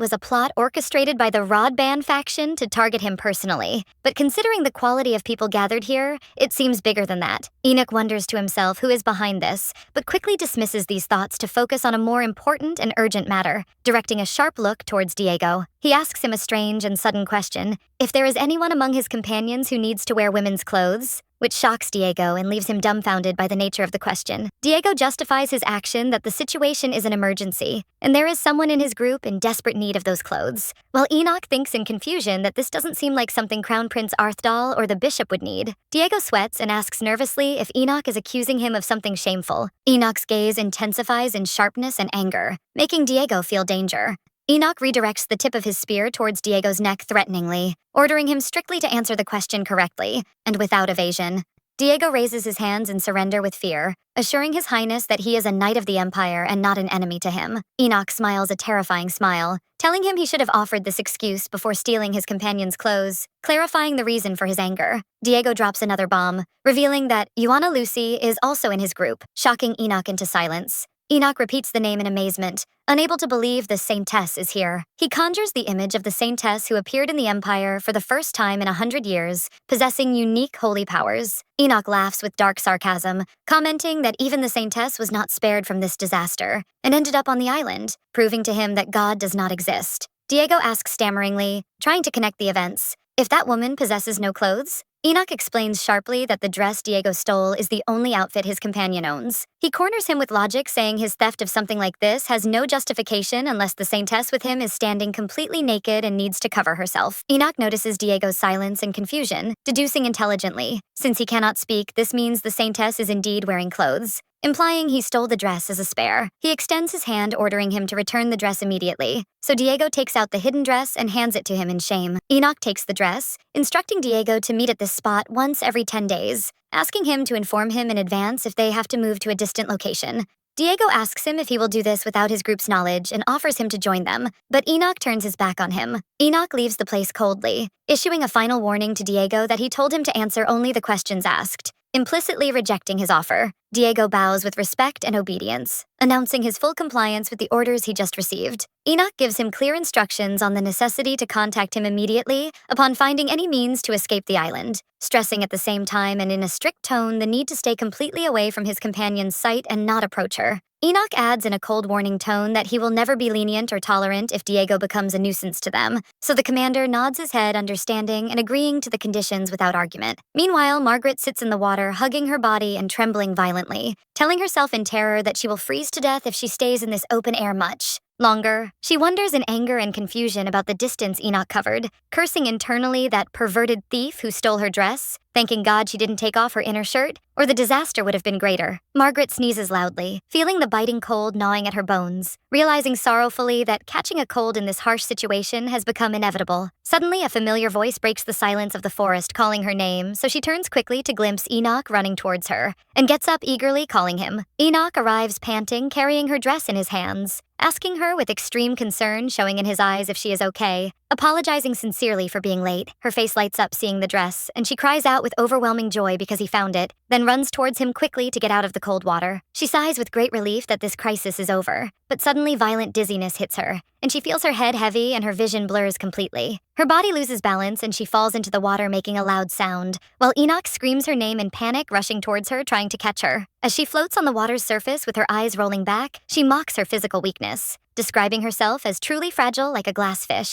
was a plot orchestrated by the Rodban faction to target him personally, but considering the quality of people gathered here, it seems bigger than that. Enoch wonders to himself who is behind this, but quickly dismisses these thoughts to focus on a more important and urgent matter, directing a sharp look towards Diego. He asks him a strange and sudden question, if there is anyone among his companions who needs to wear women's clothes, which shocks Diego and leaves him dumbfounded by the nature of the question. Diego justifies his action that the situation is an emergency, and there is someone in his group in desperate need of those clothes, while Enoch thinks in confusion that this doesn't seem like something Crown Prince Arthdal or the bishop would need. Diego sweats and asks nervously if Enoch is accusing him of something shameful. Enoch's gaze intensifies in sharpness and anger, making Diego feel danger. Enoch redirects the tip of his spear towards Diego's neck threateningly, ordering him strictly to answer the question correctly, and without evasion. Diego raises his hands in surrender with fear, assuring His Highness that he is a knight of the Empire and not an enemy to him. Enoch smiles a terrifying smile, telling him he should have offered this excuse before stealing his companion's clothes, clarifying the reason for his anger. Diego drops another bomb, revealing that Ioana Lucy is also in his group, shocking Enoch into silence. Enoch repeats the name in amazement, unable to believe the Saintess is here. He conjures the image of the Saintess who appeared in the Empire for the first time in 100 years, possessing unique holy powers. Enoch laughs with dark sarcasm, commenting that even the Saintess was not spared from this disaster, and ended up on the island, proving to him that God does not exist. Diego asks stammeringly, trying to connect the events, if that woman possesses no clothes. Enoch explains sharply that the dress Diego stole is the only outfit his companion owns. He corners him with logic, saying his theft of something like this has no justification unless the Saintess with him is standing completely naked and needs to cover herself. Enoch notices Diego's silence and confusion, deducing intelligently, since he cannot speak, this means the Saintess is indeed wearing clothes, implying he stole the dress as a spare. He extends his hand, ordering him to return the dress immediately, so Diego takes out the hidden dress and hands it to him in shame. Enoch takes the dress, instructing Diego to meet at this spot once every 10 days, asking him to inform him in advance if they have to move to a distant location. Diego asks him if he will do this without his group's knowledge and offers him to join them, but Enoch turns his back on him. Enoch leaves the place coldly, issuing a final warning to Diego that he told him to answer only the questions asked. Implicitly rejecting his offer, Diego bows with respect and obedience, announcing his full compliance with the orders he just received. Enoch gives him clear instructions on the necessity to contact him immediately upon finding any means to escape the island, stressing at the same time and in a strict tone the need to stay completely away from his companion's sight and not approach her. Enoch adds in a cold warning tone that he will never be lenient or tolerant if Diego becomes a nuisance to them, so the commander nods his head understanding and agreeing to the conditions without argument. Meanwhile, Margaret sits in the water, hugging her body and trembling violently, telling herself in terror that she will freeze to death if she stays in this open air much longer. She wonders in anger and confusion about the distance Enoch covered, cursing internally that perverted thief who stole her dress, thanking God she didn't take off her inner shirt, or the disaster would have been greater. Margaret sneezes loudly, feeling the biting cold gnawing at her bones, realizing sorrowfully that catching a cold in this harsh situation has become inevitable. Suddenly, a familiar voice breaks the silence of the forest, calling her name, so she turns quickly to glimpse Enoch running towards her, and gets up eagerly, calling him. Enoch arrives panting, carrying her dress in his hands, asking her with extreme concern showing in his eyes if she is okay. Apologizing sincerely for being late, her face lights up seeing the dress, and she cries out with overwhelming joy because he found it, then runs towards him quickly to get out of the cold water. She sighs with great relief that this crisis is over, but suddenly violent dizziness hits her, and she feels her head heavy and her vision blurs completely. Her body loses balance and she falls into the water making a loud sound, while Enoch screams her name in panic, rushing towards her, trying to catch her. As she floats on the water's surface with her eyes rolling back, she mocks her physical weakness, describing herself as truly fragile like a glass fish.